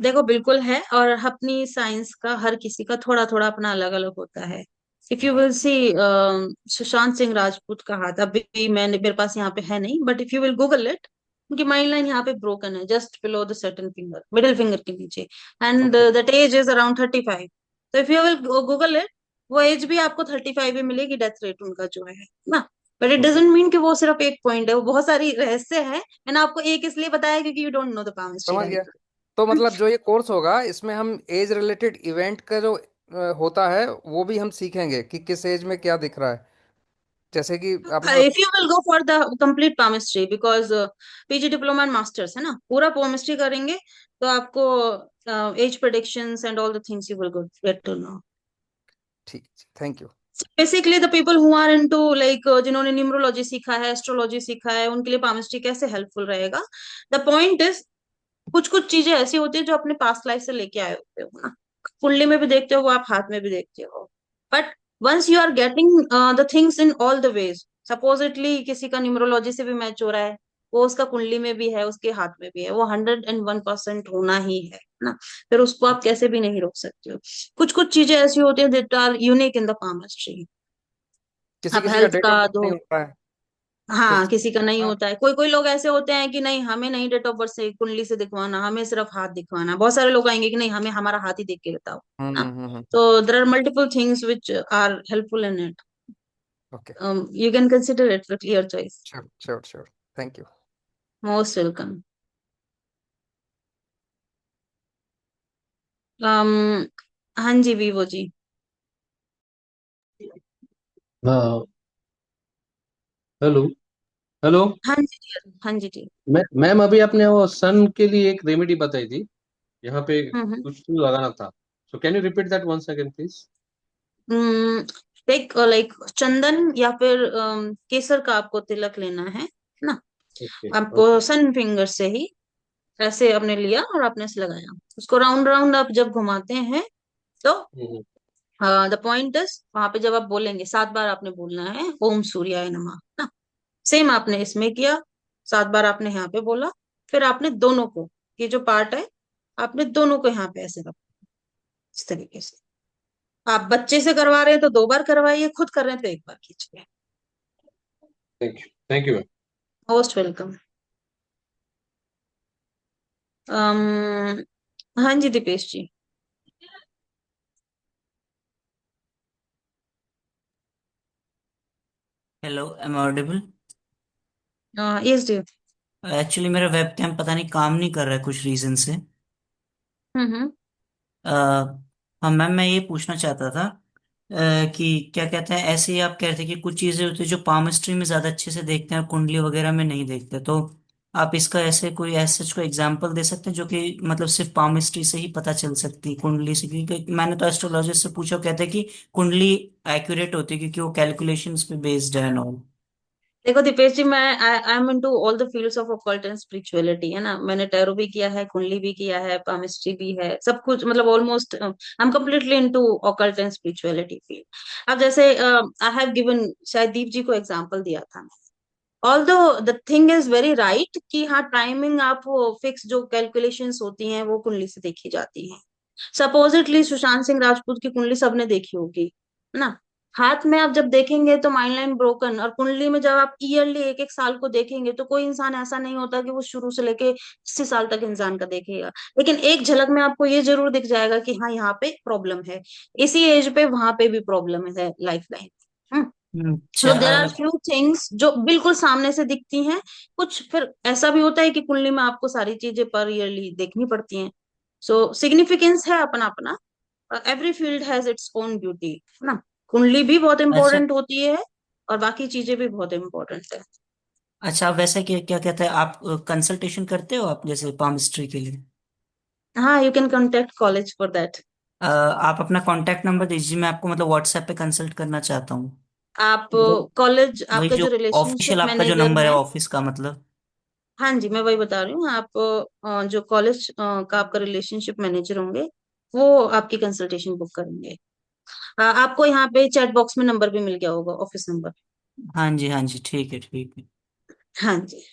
देखो बिल्कुल है, और अपनी साइंस का हर किसी का थोड़ा थोड़ा अपना अलग अलग होता है। इफ यू विल सी, सुशांत सिंह राजपूत का हाथ अभी भी मैंने, मेरे पास यहाँ पे है नहीं, but if you will Google it, उनकी माइंड लाइन यहाँ पे ब्रोकन है, just below the second finger, middle finger के नीचे, and okay. That age is around 35। तो if you will Google it, वो एज भी आपको 35 ही मिलेगी, डेथ रेट उनका जो है ना। But it okay. Doesn't mean कि वो सिर्फ एक पॉइंट है, वो बहुत सारी रहस्य है। मैंने आपको एक इसलिए बताया क्योंकि you don't know the palmistry, समझ गया। राइट। तो मतलब जो ये कोर्स होगा, इसमें हम एज रिलेटेड इवेंट का जो होता है वो भी हम सीखेंगे कि किस एज में क्या दिख रहा है, जैसे कि आपने। If you will go for the complete palmistry, because PG diploma and masters है ना, पूरा पामिस्ट्री करेंगे, तो आपको age predictions and all the things you will get to know. ठीक, thank you. Basically the people who are into like, जिन्होंने numerology सीखा है, एस्ट्रोलॉजी सीखा है, उनके लिए पामिस्ट्री कैसे हेल्पफुल रहेगा। द पॉइंट इज, कुछ कुछ चीजें ऐसी होती है जो अपने पास्ट लाइफ से लेके आए होते हो ना, कुंडली में भी देखते हो, वो आप हाथ में भी देखते हो, but once you are getting the things in all the ways, supposedly किसी का न्यूमरोलॉजी से भी मैच हो रहा है, वो उसका कुंडली में भी है, उसके हाथ में भी है, वो 101% होना ही है ना। फिर उसको आप कैसे भी नहीं रोक सकते हो। कुछ कुछ चीजें ऐसी होती है that are unique in the palmistry. किसी अब किसी का हेल्थ डेट का ऑफ बर्थ दो, नहीं होता है, हाँ किसी। किसी का नहीं हाँ। होता है, कोई कोई लोग ऐसे होते हैं कि नहीं, हमें नहीं डेट ऑफ बर्थ से कुंडली से दिखवाना, हमें सिर्फ हाथ दिखवाना। बहुत सारे लोग आएंगे कि नहीं, हमें हमारा हाथ ही देख के बताओ ना। हम्म। तो there are multiple things which are helpful in it. Okay. You can consider it a clear choice. Sure sure sure. Thank you. Most welcome. um हाँ जी, वीवो जी। हाँ। हेलो। हेलो। हाँ जी जी, हाँ जी जी। मैम अभी आपने वो सन के लिए एक रेमेडी बताई थी, यहाँ पे हम्म। कुछ तो लगाना था। So can you repeat that one second please? एक लाइक चंदन या फिर केसर का आपको तिलक लेना है ना। ओके आपको ओके। सन फिंगर से ही ऐसे आपने लिया और आपने से लगाया, उसको राउंड राउंड आप जब घुमाते हैं, तो द पॉइंट इज, वहां पे जब आप बोलेंगे 7 बार आपने बोलना है ओम सूर्याय नमः ना। सेम आपने इसमें किया, 7 बार आपने यहाँ पे बोला, फिर आपने दोनों को, ये जो पार्ट है, आपने दोनों को यहाँ पे ऐसे रखा, इस तरीके से। आप बच्चे से करवा रहे हैं तो 2 बार करवाइए, खुद कर रहे हैं तो 1 बार खींचिए। Thank you ma'am. Most welcome. हाँ जी Deepesh ji. Hello, am audible? Yes जी। एक्चुअली मेरा वेब कैम पता नहीं काम नहीं कर रहा है कुछ रीजन से। हम्म। अ, हाँ मैम, मैं ये पूछना चाहता था कि क्या कहते हैं, ऐसे ही आप कह रहे थे कि कुछ चीजें होती है जो पामिस्ट्री में ज्यादा अच्छे से देखते हैं और कुंडली वगैरह में नहीं देखते, तो आप इसका ऐसे कोई ऐसे को एग्जांपल दे सकते हैं जो कि मतलब सिर्फ पामिस्ट्री से ही पता चल सकती है, कुंडली से? क्योंकि मैंने तो एस्ट्रोलॉजिस्ट से पूछा, वो कहते हैं कि कुंडली एक्यूरेट होती है क्योंकि वो कैलकुलेशंस पे बेस्ड है एंड ऑल। देखो दीपेश जी, मैं I am into all the fields of occult and spirituality, है ना। मैंने टैरो भी किया है, कुंडली भी किया है, पामिस्ट्री भी है, सब कुछ, मतलब almost I am completely into occult and spirituality field. अब जैसे आई हैव गिवन, शायद दीप जी को एग्जांपल दिया था। Although the thing is very right कि हाँ, टाइमिंग आप वो फिक्स जो कैलकुलेशंस होती हैं वो कुंडली से देखी जाती हैं। सपोजिटली सुशांत सिंह राजपूत की कुंडली सबने देखी होगी, है ना। हाथ में आप जब देखेंगे तो माइंड लाइन ब्रोकन, और कुंडली में जब आप ईयरली एक एक साल को देखेंगे तो कोई इंसान ऐसा नहीं होता कि वो शुरू से लेके 80 साल तक इंसान का देखेगा। लेकिन एक झलक में आपको ये जरूर दिख जाएगा कि हाँ, यहाँ पे प्रॉब्लम है, इसी एज पे वहां पे भी प्रॉब्लम है, लाइफ लाइन। अच्छा। तो देर आर फ्यू थिंग्स जो बिल्कुल सामने से दिखती हैं। कुछ फिर ऐसा भी होता है कि कुंडली में आपको सारी चीजें पर ईयरली देखनी पड़ती हैं। सो सिग्निफिकेंस है अपना अपना। Every field has its own beauty, है ना। कुंडली भी बहुत अच्छा। इंपॉर्टेंट होती है और बाकी चीजें भी बहुत इंपॉर्टेंट है। अच्छा, वैसे क्या क्या कहते हैं, आप कंसल्टेशन करते हो आप जैसे पामिस्ट्री के लिए? हाँ, you can contact college for that. आप अपना कांटेक्ट नंबर दीजिए, मैं आपको मतलब व्हाट्सएप पे कंसल्ट करना चाहता हूँ। आप मतलब कॉलेज, वही आपका जो जो रिलेशनशिप ऑफिशियल आपका जो मैनेजर नंबर है है। ऑफिस का मतलब। हाँ जी, मैं वही बता रही हूँ। आप जो कॉलेज का आपका रिलेशनशिप मैनेजर होंगे, वो आपकी कंसल्टेशन बुक करेंगे। आपको यहाँ पे चैट बॉक्स में नंबर भी मिल गया होगा, ऑफिस नंबर। हाँ जी, हाँ जी, ठीक है, ठीक है। हाँ जी।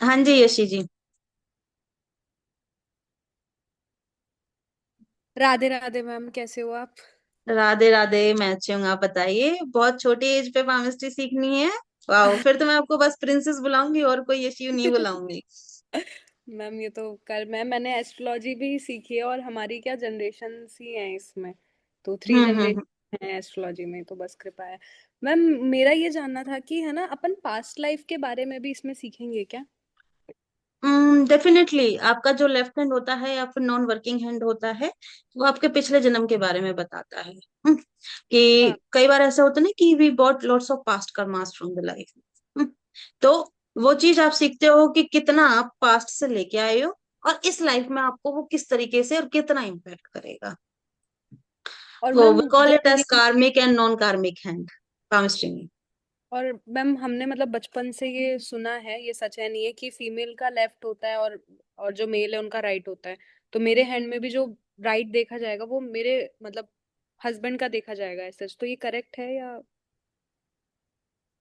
हाँ जी यशी जी। राधे राधे मैम, कैसे हो आप? राधे राधे, मैं अच्छी हूँ, आप बताइए। बहुत छोटी एज पे केमिस्ट्री सीखनी है? वाह, फिर तो मैं आपको बस प्रिंसेस बुलाऊंगी और कोई यशी नहीं बुलाऊंगी। मैम ये तो कर मैंने एस्ट्रोलॉजी भी सीखी है, और हमारी क्या जनरेशन ही है इसमें, तो 3 हम्म। जनरेशन है एस्ट्रोलॉजी में, तो बस कृपा है। मैम मेरा ये जानना था कि है ना, अपन पास्ट लाइफ के बारे में भी इसमें सीखेंगे क्या? डेफिनेटली, आपका जो लेफ्ट हैंड होता है या फिर नॉन वर्किंग हैंड होता है, वो आपके पिछले जन्म के बारे में बताता है। हाँ। कि कई बार ऐसा होता है ना कि we bought lots of past karmas from the life. तो वो चीज आप सीखते हो कि कितना आप पास्ट से लेके आए हो, और इस लाइफ में आपको वो किस तरीके से और कितना इम्पैक्ट करेगा। और तो ma'am we call it generally, as karmic and non karmic hand, chemistry में। और मैम हमने मतलब बचपन से ये सुना है, ये सच है नहीं है, कि फीमेल का लेफ्ट होता है और जो मेल है उनका राइट होता है। तो मेरे हैंड में भी जो राइट देखा जाएगा वो मेरे मतलब हस्बैंड का देखा जाएगा, ऐसा तो ये करेक्ट है या?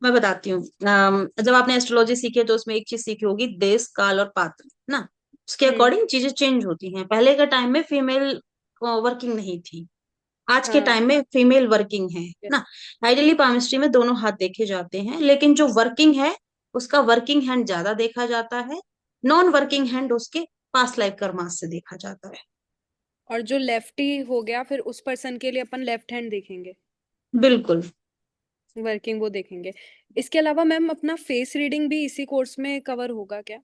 मैं बताती हूँ। जब आपने एस्ट्रोलॉजी सीखी है तो उसमें एक चीज सीखी होगी, देश काल और पात्र, ना। उसके हम्म। अकॉर्डिंग चीजें चेंज होती हैं। पहले के टाइम में फीमेल वर्किंग नहीं थी, आज के हाँ। टाइम में फीमेल वर्किंग है ना। आइडियली पामिस्ट्री में दोनों हाथ देखे जाते हैं, लेकिन जो वर्किंग है उसका वर्किंग हैंड ज्यादा देखा जाता है। नॉन वर्किंग हैंड उसके पास्ट लाइफ कर्मास से देखा जाता है। और जो लेफ्टी हो गया, फिर उस पर्सन के लिए अपन लेफ्ट हैंड देखेंगे, बिल्कुल। वर्किंग वो देखेंगे। इसके अलावा मैम अपना फेस रीडिंग भी इसी कोर्स में कवर होगा क्या?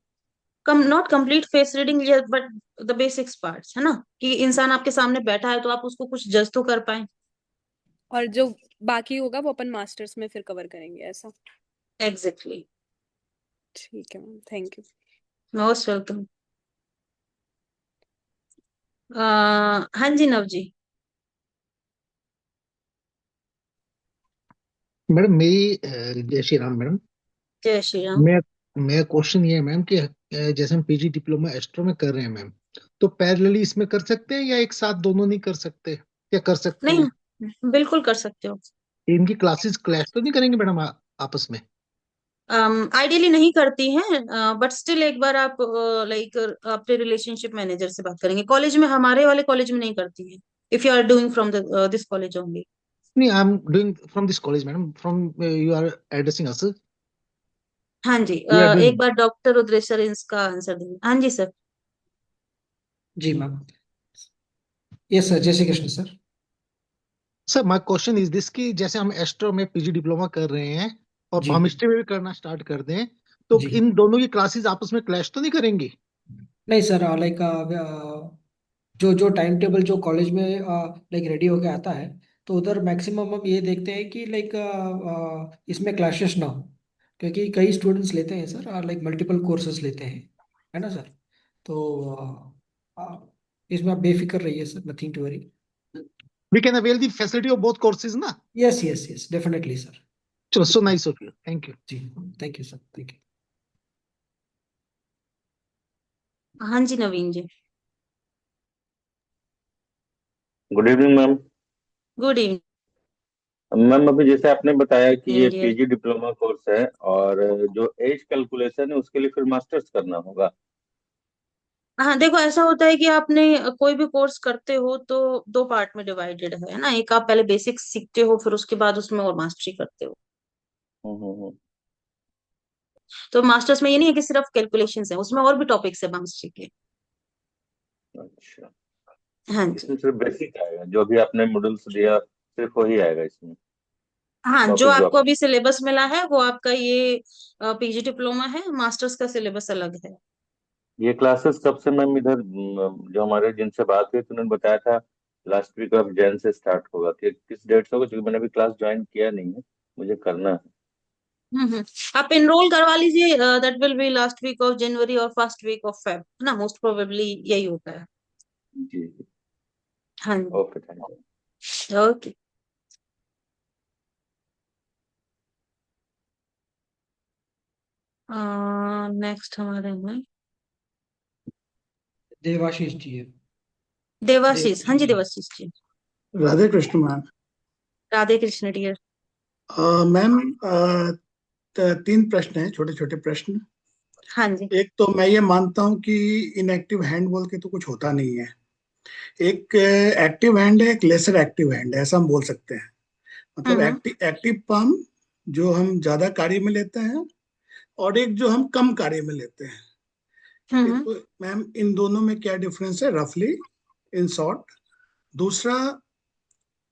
कम not complete face reading, but the basics parts, है ना। कि इंसान आपके सामने बैठा है तो आप उसको कुछ जज तो कर पाए। और जो बाकी होगा वो अपन मास्टर्स में फिर कवर करेंगे, ऐसा? एग्जैक्टली। ठीक है ma'am, thank you. Most welcome. हाँ जी, नव जी। मैडम मेरी जय श्री राम मैडम। जय श्री राम। मैं मेरा क्वेश्चन ये है मैम कि जैसे हम पीजी डिप्लोमा एस्ट्रो में कर रहे हैं मैम, तो पैरेलली इसमें कर सकते हैं या एक साथ दोनों नहीं कर सकते, या कर सकते हैं? नहीं, बिल्कुल कर सकते हो। इनकी क्लासेस क्लैश तो नहीं करेंगे मैडम आपस में? आइडियली नहीं करती हैं, बट स्टिल एक बार आप लाइक अपने रिलेशनशिप मैनेजर से बात करेंगे। कॉलेज में, हमारे वाले कॉलेज में नहीं करती हैं। If you are doing from this college only. नहीं, I am doing from this college madam, from you are addressing us, हाँ जी, वी आर एक डूइंग। बार डॉक्टर रुद्रेश्वर इसका आंसर देंगे। हाँ जी सर। जी मैम। यस सर, जय Shri Krishna sir. Sir my question is this कि जैसे हम एस्ट्रो में पीजी डिप्लोमा कर रहे हैं और जी केमिस्ट्री में भी करना स्टार्ट कर दें, तो जी। इन दोनों की क्लासेस आपस में क्लैश तो नहीं करेंगी? नहीं सर, लाइक जो जो टाइम टेबल जो कॉलेज में लाइक रेडी होके आता है, तो उधर मैक्सिमम हम ये देखते हैं कि लाइक इसमें क्लैशेस ना हो, क्योंकि कई स्टूडेंट्स लेते हैं सर, लाइक मल्टीपल कोर्सेज लेते हैं, है ना सर। तो इसमें आप बेफिक्र रहिए sir, nothing to worry. We can avail the facility of both courses ना? Yes yes yes, definitely sir. चलो, so nice of you. Thank you. जी, thank you sir, thank you. हाँ जी Naveen ji, good evening ma'am. Good ma'am अभी जैसे आपने बताया कि ये evening dear. PG diploma course है, और जो एज कैलकुलेशन है उसके लिए फिर मास्टर्स करना होगा। हाँ देखो, ऐसा होता है कि आपने कोई भी कोर्स करते हो तो दो पार्ट में डिवाइडेड है ना। एक आप पहले बेसिक्स सीखते हो, फिर उसके बाद उसमें और मास्टरी करते हो। हम्म। तो मास्टर्स में ये नहीं है कि सिर्फ कैलकुलेशंस है, उसमें और भी टॉपिक्स है मास्टरी के। अच्छा, हाँ जी। इसमें सिर्फ बेसिक आएगा, जो अभी आपने मॉड्यूल्स दिया सिर्फ वही आएगा इसमें, हाँ, जो टॉपिक जो आपको आपने। अभी सिलेबस मिला है वो आपका ये पीजी डिप्लोमा है, मास्टर्स का सिलेबस अलग है। ये क्लासेस कब से मैम इधर जो हमारे जिनसे बात हुई तो उन्होंने बताया था लास्ट वीक ऑफ जैन से स्टार्ट होगा, कि किस डेट से होगा, क्योंकि मैंने अभी क्लास ज्वाइन किया नहीं है, मुझे करना है। आप एनरोल करवा लीजिए, that will be last week of January और फर्स्ट वीक ऑफ फेब ना, मोस्ट प्रोबेबली यही होता है। जी जी। हाँ ओके, थैंक यू। जी, ओके। नेक्स्ट हमारे में देवाशीष जी है। देवाशीष। हाँ जी Devashish ji. Radhe Krishna ma'am. Radhe Krishna dear. Ma'am, 3 प्रश्न हैं, छोटे छोटे प्रश्न। हाँ जी। एक तो मैं ये मानता हूँ कि इनएक्टिव हैंड बोल के तो कुछ होता नहीं है। एक एक्टिव हैंड है, एक लेसर एक्टिव हैंड है, ऐसा हम बोल सकते हैं। मतलब हम्म एक्टिव पाम जो हम ज्यादा कार्य में लेते हैं, और एक जो हम कम कार्य में लेते हैं। हम्म तो मैम इन दोनों में क्या डिफरेंस है रफली, इन शॉर्ट? दूसरा,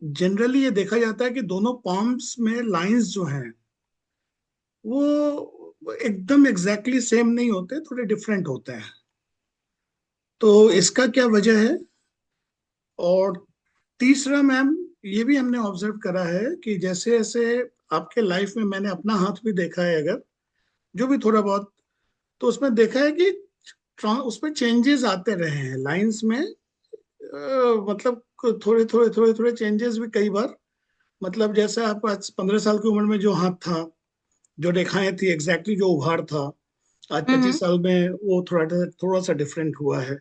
जनरली ये देखा जाता है कि दोनों पाम्स में लाइंस जो हैं वो एकदम एग्जैक्टली सेम नहीं होते, थोड़े डिफरेंट होते हैं। तो इसका क्या वजह है? और तीसरा मैम, ये भी हमने ऑब्जर्व करा है कि जैसे जैसे आपके लाइफ में मैंने अपना हाथ भी देखा है, अगर जो भी थोड़ा बहुत, तो उसमें देखा है कि उसमें चेंजेस आते रहे हैं लाइंस में। मतलब थोड़े थोड़े चेंजेस भी कई बार, मतलब जैसे आप आज 15 साल की उम्र में जो हाथ था, जो रेखाएं थी, एग्जैक्टली जो उभार था, आज हम्म 25 साल में वो थोड़ा सा डिफरेंट हुआ है।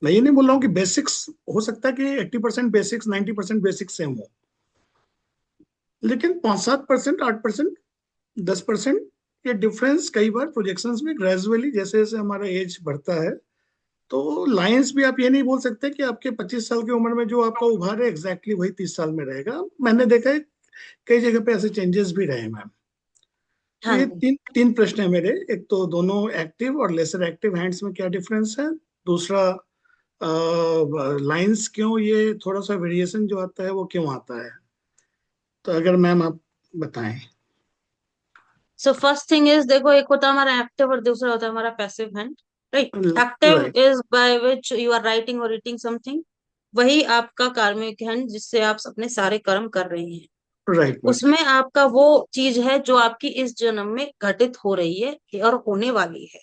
मैं ये नहीं बोल रहा हूँ कि बेसिक्स, हो सकता है कि 80% बेसिक्स, 90% बेसिक्स सेम हो, लेकिन 5-7%, 8%, 10%, ये डिफरेंस कई बार प्रोजेक्शंस में ग्रेजुअली, जैसे जैसे हमारा एज बढ़ता है, तो लाइंस भी आप ये नहीं बोल सकते कि आपके 25 साल की उम्र में जो आपका उभार है एग्जैक्टली वही 30 साल में रहेगा। मैंने देखा है कई जगह पे ऐसे चेंजेस भी रहे मैम। तो हाँ ये जी। तीन तीन प्रश्न है मेरे। एक तो दोनों एक्टिव और लेसर एक्टिव हैंड्स में क्या डिफरेंस है। दूसरा, लाइंस क्यों ये थोड़ा सा वेरिएशन जो आता है वो क्यों आता है। तो अगर मैम आप बताएं। सो फर्स्ट थिंग इज, देखो एक होता है हमारा एक्टिव और दूसरा होता है हमारा passive hand, right. Active right. Is by which you are writing और रीडिंग समथिंग, वही आपका कार्मिक हैंड जिससे आप अपने सारे कर्म कर रहे हैं। Right ma'am. उसमें आपका वो चीज है जो आपकी इस जन्म में घटित हो रही है और होने वाली है।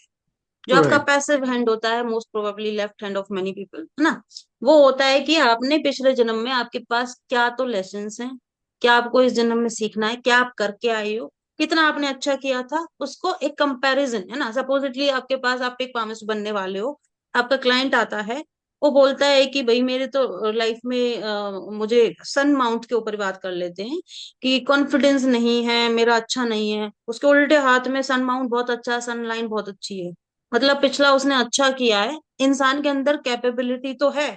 जो आपका राइट। पैसिव हैंड होता है, most probably left hand of many people, है ना, वो होता है कि आपने पिछले जन्म में आपके पास क्या तो लेसन्स हैं, क्या आपको इस जन्म में सीखना है, क्या आप करके आए हो, कितना आपने अच्छा किया था, उसको एक कंपैरिजन है ना। सपोजिटली आपके पास, आप एक फार्मेसिस्ट बनने वाले हो, आपका क्लाइंट आता है, वो बोलता है कि भाई मेरे तो लाइफ में मुझे सन माउंट के ऊपर बात कर लेते हैं कि कॉन्फिडेंस नहीं है मेरा, अच्छा नहीं है। उसके उल्टे हाथ में सन माउंट बहुत अच्छा है, सन लाइन बहुत अच्छी है, मतलब पिछला उसने अच्छा किया है। इंसान के अंदर कैपेबिलिटी तो है,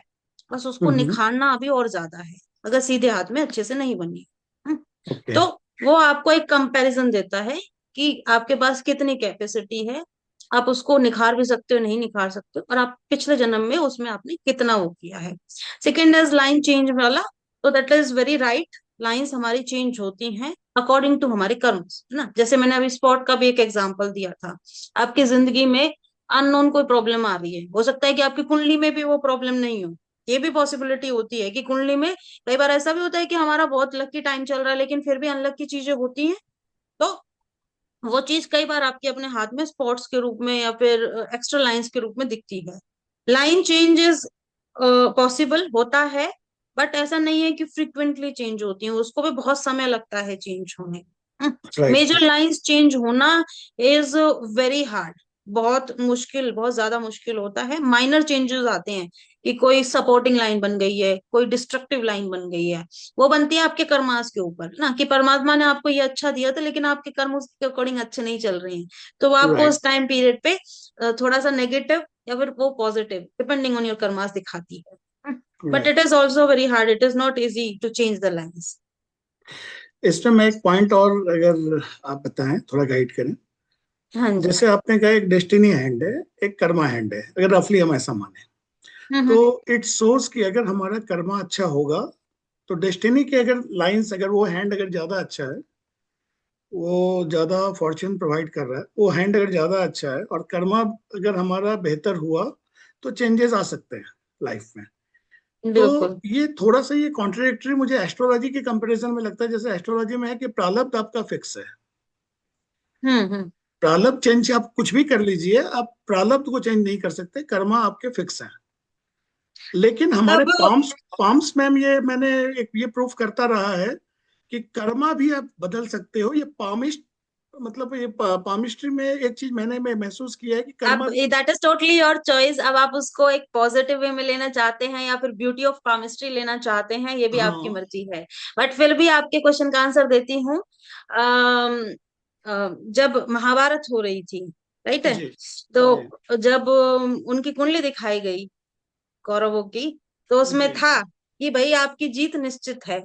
बस उसको हम्म। निखारना अभी और ज्यादा है, अगर सीधे हाथ में अच्छे से नहीं बनी। हम्म, ओके। तो वो आपको एक कंपैरिजन देता है कि आपके पास कितनी कैपेसिटी है, आप उसको निखार भी सकते हो, नहीं निखार सकते हो, और आप पिछले जन्म में उसमें आपने कितना वो किया है। सेकेंड इज लाइन चेंज वाला, तो that is very right. Lines हमारी चेंज होती हैं अकॉर्डिंग टू हमारे कर्म्स, है ना। जैसे मैंने अभी स्पॉट का भी एक एग्जांपल दिया था। आपकी जिंदगी में अननोन कोई प्रॉब्लम आ रही है, हो सकता है कि आपकी कुंडली में भी वो प्रॉब्लम नहीं हो, ये भी पॉसिबिलिटी होती है कि कुंडली में कई बार ऐसा भी होता है कि हमारा बहुत लकी टाइम चल रहा है लेकिन फिर भी अनलकी चीजें होती हैं। तो वो चीज कई बार आपके अपने हाथ में स्पॉट्स के रूप में या फिर एक्स्ट्रा लाइंस के रूप में दिखती है। लाइन चेंजेस पॉसिबल होता है, बट ऐसा नहीं है कि फ्रिक्वेंटली चेंज होती है, उसको भी बहुत समय लगता है चेंज होने। राइट मेजर लाइंस चेंज होना इज वेरी हार्ड, बहुत मुश्किल, बहुत ज्यादा मुश्किल होता है। माइनर चेंजेस आते हैं कि कोई सपोर्टिंग लाइन बन गई है, कोई डिस्ट्रक्टिव लाइन बन गई है, वो बनती है आपके कर्मास के ऊपर ना, कि परमात्मा ने आपको ये अच्छा दिया था लेकिन आपके कर्म उसके अकॉर्डिंग अच्छे नहीं चल रहे हैं, तो वो आपको राइट उस टाइम पीरियड पे थोड़ा सा नेगेटिव या फिर वो positive depending on your karmas दिखाती है। But right. It is also very hard, it is not easy to change the lines. इसमें मैं एक पॉइंट और अगर आप बताएं, थोड़ा गाइड करें। हाँ जी। जैसे आपने कहा एक डेस्टिनी हैंड है, एक कर्मा हैंड है, अगर रफली हम ऐसा माने, तो हम्म। इट शोज कि अगर हमारा कर्मा अच्छा होगा तो डेस्टिनी के अगर लाइंस, अगर वो हैंड अगर ज्यादा अच्छा है, वो ज्यादा फॉर्च्यून प्रोवाइड कर रहा है, वो हैंड अगर ज्यादा अच्छा है और कर्मा अगर हमारा बेहतर हुआ, तो चेंजेस आ सकते हैं लाइफ में। तो बिल्कुल। ये थोड़ा सा ये कॉन्ट्रडिक्टरी मुझे एस्ट्रोलॉजी के कंपैरिजन में लगता है। जैसे एस्ट्रोलॉजी में है कि प्रारब्ध आपका फिक्स है, हम्म। प्रारब्ध चेंज आप कुछ भी कर लीजिए, आप प्रारब्ध को चेंज नहीं कर सकते, कर्मा आपके फिक्स है। लेकिन हमारे अब पाम्स पाम्स में ये मैंने एक ये प्रूफ करता रहा है कि कर्मा भी आप बदल सकते हो। ये पामिस्ट, मतलब ये पामिस्ट्री में एक चीज मैंने महसूस किया है कि कर्मा अब that is totally your choice, अब आप उसको एक पॉजिटिव वे में लेना चाहते हैं या फिर ब्यूटी ऑफ पामिस्ट्री लेना चाहते हैं, ये भी आपकी हाँ मर्जी है। बट फिर भी आपके क्वेश्चन का आंसर देती हूँ। जब महाभारत हो रही थी, राइट है, जी जी तो जब उनकी कुंडली दिखाई गई कौरवों की, तो उसमें जी था कि भाई आपकी जीत निश्चित है,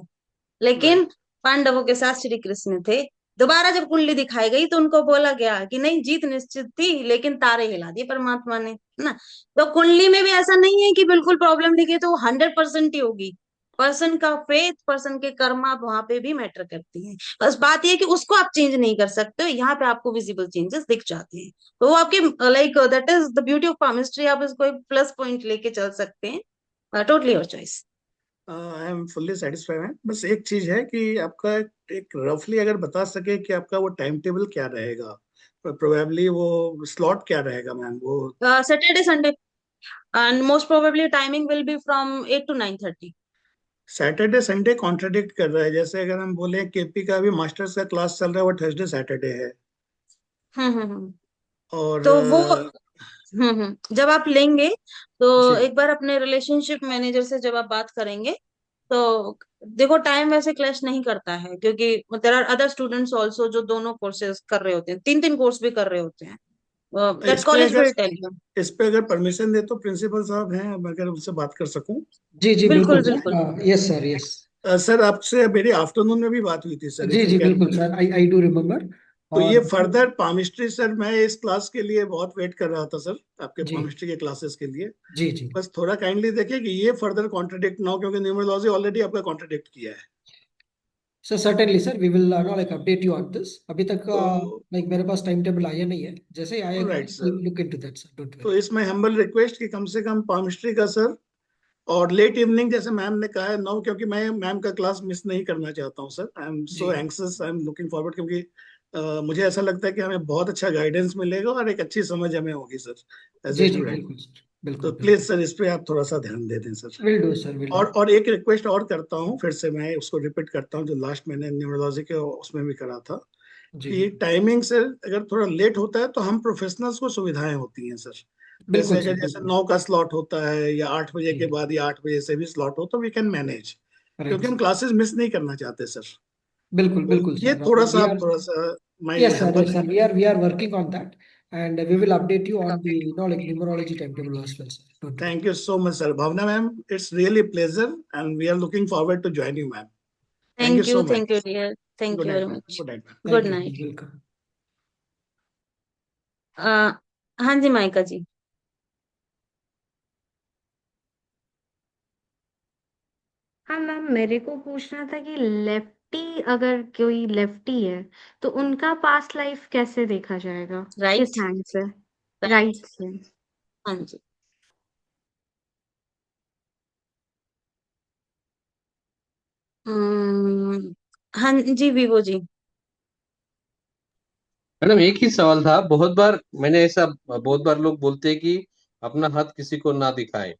लेकिन राइट पांडवों के साथ श्री कृष्ण थे। दोबारा जब कुंडली दिखाई गई तो उनको बोला गया कि नहीं, जीत निश्चित थी लेकिन तारे हिला दिए परमात्मा ने, है ना। तो कुंडली में भी ऐसा नहीं है कि बिल्कुल प्रॉब्लम लिखे तो 100% ही होगी। पर्सन का फेथ, पर्सन के कर्मा वहां पे भी मैटर करती है। बस बात ये है कि उसको आप चेंज नहीं कर सकते हो, यहाँ पे आपको विजिबल चेंजेस दिख जाते हैं। तो वो आपके like that is the beauty of palmistry, आप इसको एक प्लस पॉइंट लेके चल सकते हैं। Totally your choice. I am fully satisfied है। बस एक चीज है कि आपका एक रफली अगर बता सके कि आपका वो टाइम टेबल क्या रहेगा, प्रोबेबली वो स्लॉट क्या रहेगा मैम वो। Saturday Sunday, and most probably timing will be from 8 to 9:30। Saturday Sunday contradict कर रहा है। जैसे अगर हम बोले केपी का भी मास्टर्स का क्लास चल रहा है, वो थर्सडे सैटरडे है। हम्म। और तो वो जब आप लेंगे तो जी एक बार अपने रिलेशनशिप मैनेजर से जब आप बात करेंगे तो देखो, टाइम वैसे क्लैश नहीं करता है, क्योंकि there are other students also जो दोनों कोर्सेज कर रहे होते हैं, 3 3 कोर्स भी कर रहे होते हैं। दैट इस पे कॉलेज अगर विल टेल यू। इस पे अगर परमिशन दे तो प्रिंसिपल साहब हैं, अब अगर उनसे बात कर सकूं। जी जी बिल्कुल बिल्कुल बिल्कुल। Sir, yes sir, yes. Sir आपसे मेरी आफ्टरनून में भी बात हुई थी सर, जी इफ यू जी कैन। बिल्कुल सर, आई डू रिमेम्बर। तो और ये फर्दर पामिस्ट्री सर, मैं इस क्लास के लिए बहुत वेट कर रहा था सर, आपके जी पामिस्ट्री के क्लासेस के लिए। जी जी बस थोड़ा काइंडली देखिए कि ये फर्दर कॉन्ट्रडिक्ट ना हो, क्योंकि न्यूमरोलॉजी ऑलरेडी आपका कॉन्ट्रडिक्ट किया है। Sir, certainly sir, we will know like update you on this. अभी तक तो लाइक मेरे पास टाइम टेबल आया नहीं है, जैसे ही आएगा right sir, look into that sir, don't तो वरी। इसमें हम्बल रिक्वेस्ट कि कम से कम पामिस्ट्री का सर, और लेट इवनिंग जैसे मैम ने कहा है 9, क्योंकि मैं मैम का क्लास मिस नहीं करना चाहता हूँ सर। आई एम जी so anxious, I am looking forward, क्योंकि मुझे ऐसा लगता है कि हमें बहुत अच्छा गाइडेंस मिलेगा और एक अच्छी समझ हमें होगी सर, एज ए जी जी स्टूडेंट। बिल्कुल सर, तो बिल्कुल प्लीज बिल्कुल। सर इस पे आप थोड़ा सा ध्यान दे दें sir. Will do sir, will do. और एक रिक्वेस्ट और करता हूँ, फिर से मैं उसको रिपीट करता हूँ, जो लास्ट मैंने न्यूरोलॉजी के उसमें भी करा था, जी कि टाइमिंग से अगर थोड़ा लेट होता है तो हम प्रोफेशनल्स को सुविधाएं होती हैं सर। जैसे बिल्कुल अगर सर, जैसे बिल्कुल। 9 का स्लॉट होता है या 8 बजे के जी बाद या 8 बजे से भी स्लॉट हो, तो वी कैन मैनेज, राइट क्योंकि हम सर, क्लासेस मिस नहीं करना चाहते सर। बिल्कुल तो बिल्कुल ये सर, थोड़ा सा वी आप आर, थोड़ा सा माई yes sir, humble yes sir, we are working on that, and we will update you on the like numerology timetable as well sir, don't worry. Thank you so much sir. Bhavna ma'am, it's really pleasure and we are looking forward to join you ma'am. Thank you so thank you much. Dear, thank good you very night ma'am, much. Good night ma'am. Good Thank you sir, night. welcome. हाँ जी mica जी। हाँ ma'am, मेरे को पूछना था कि lefty, अगर कोई lefty है तो उनका पास्ट लाइफ कैसे देखा जाएगा, किस राइट। हैंड से? राइट। राइट से। हाँ जी। हाँ जी विवो जी। मैडम एक ही सवाल था। बहुत बार लोग बोलते हैं कि अपना हाथ किसी को ना दिखाए,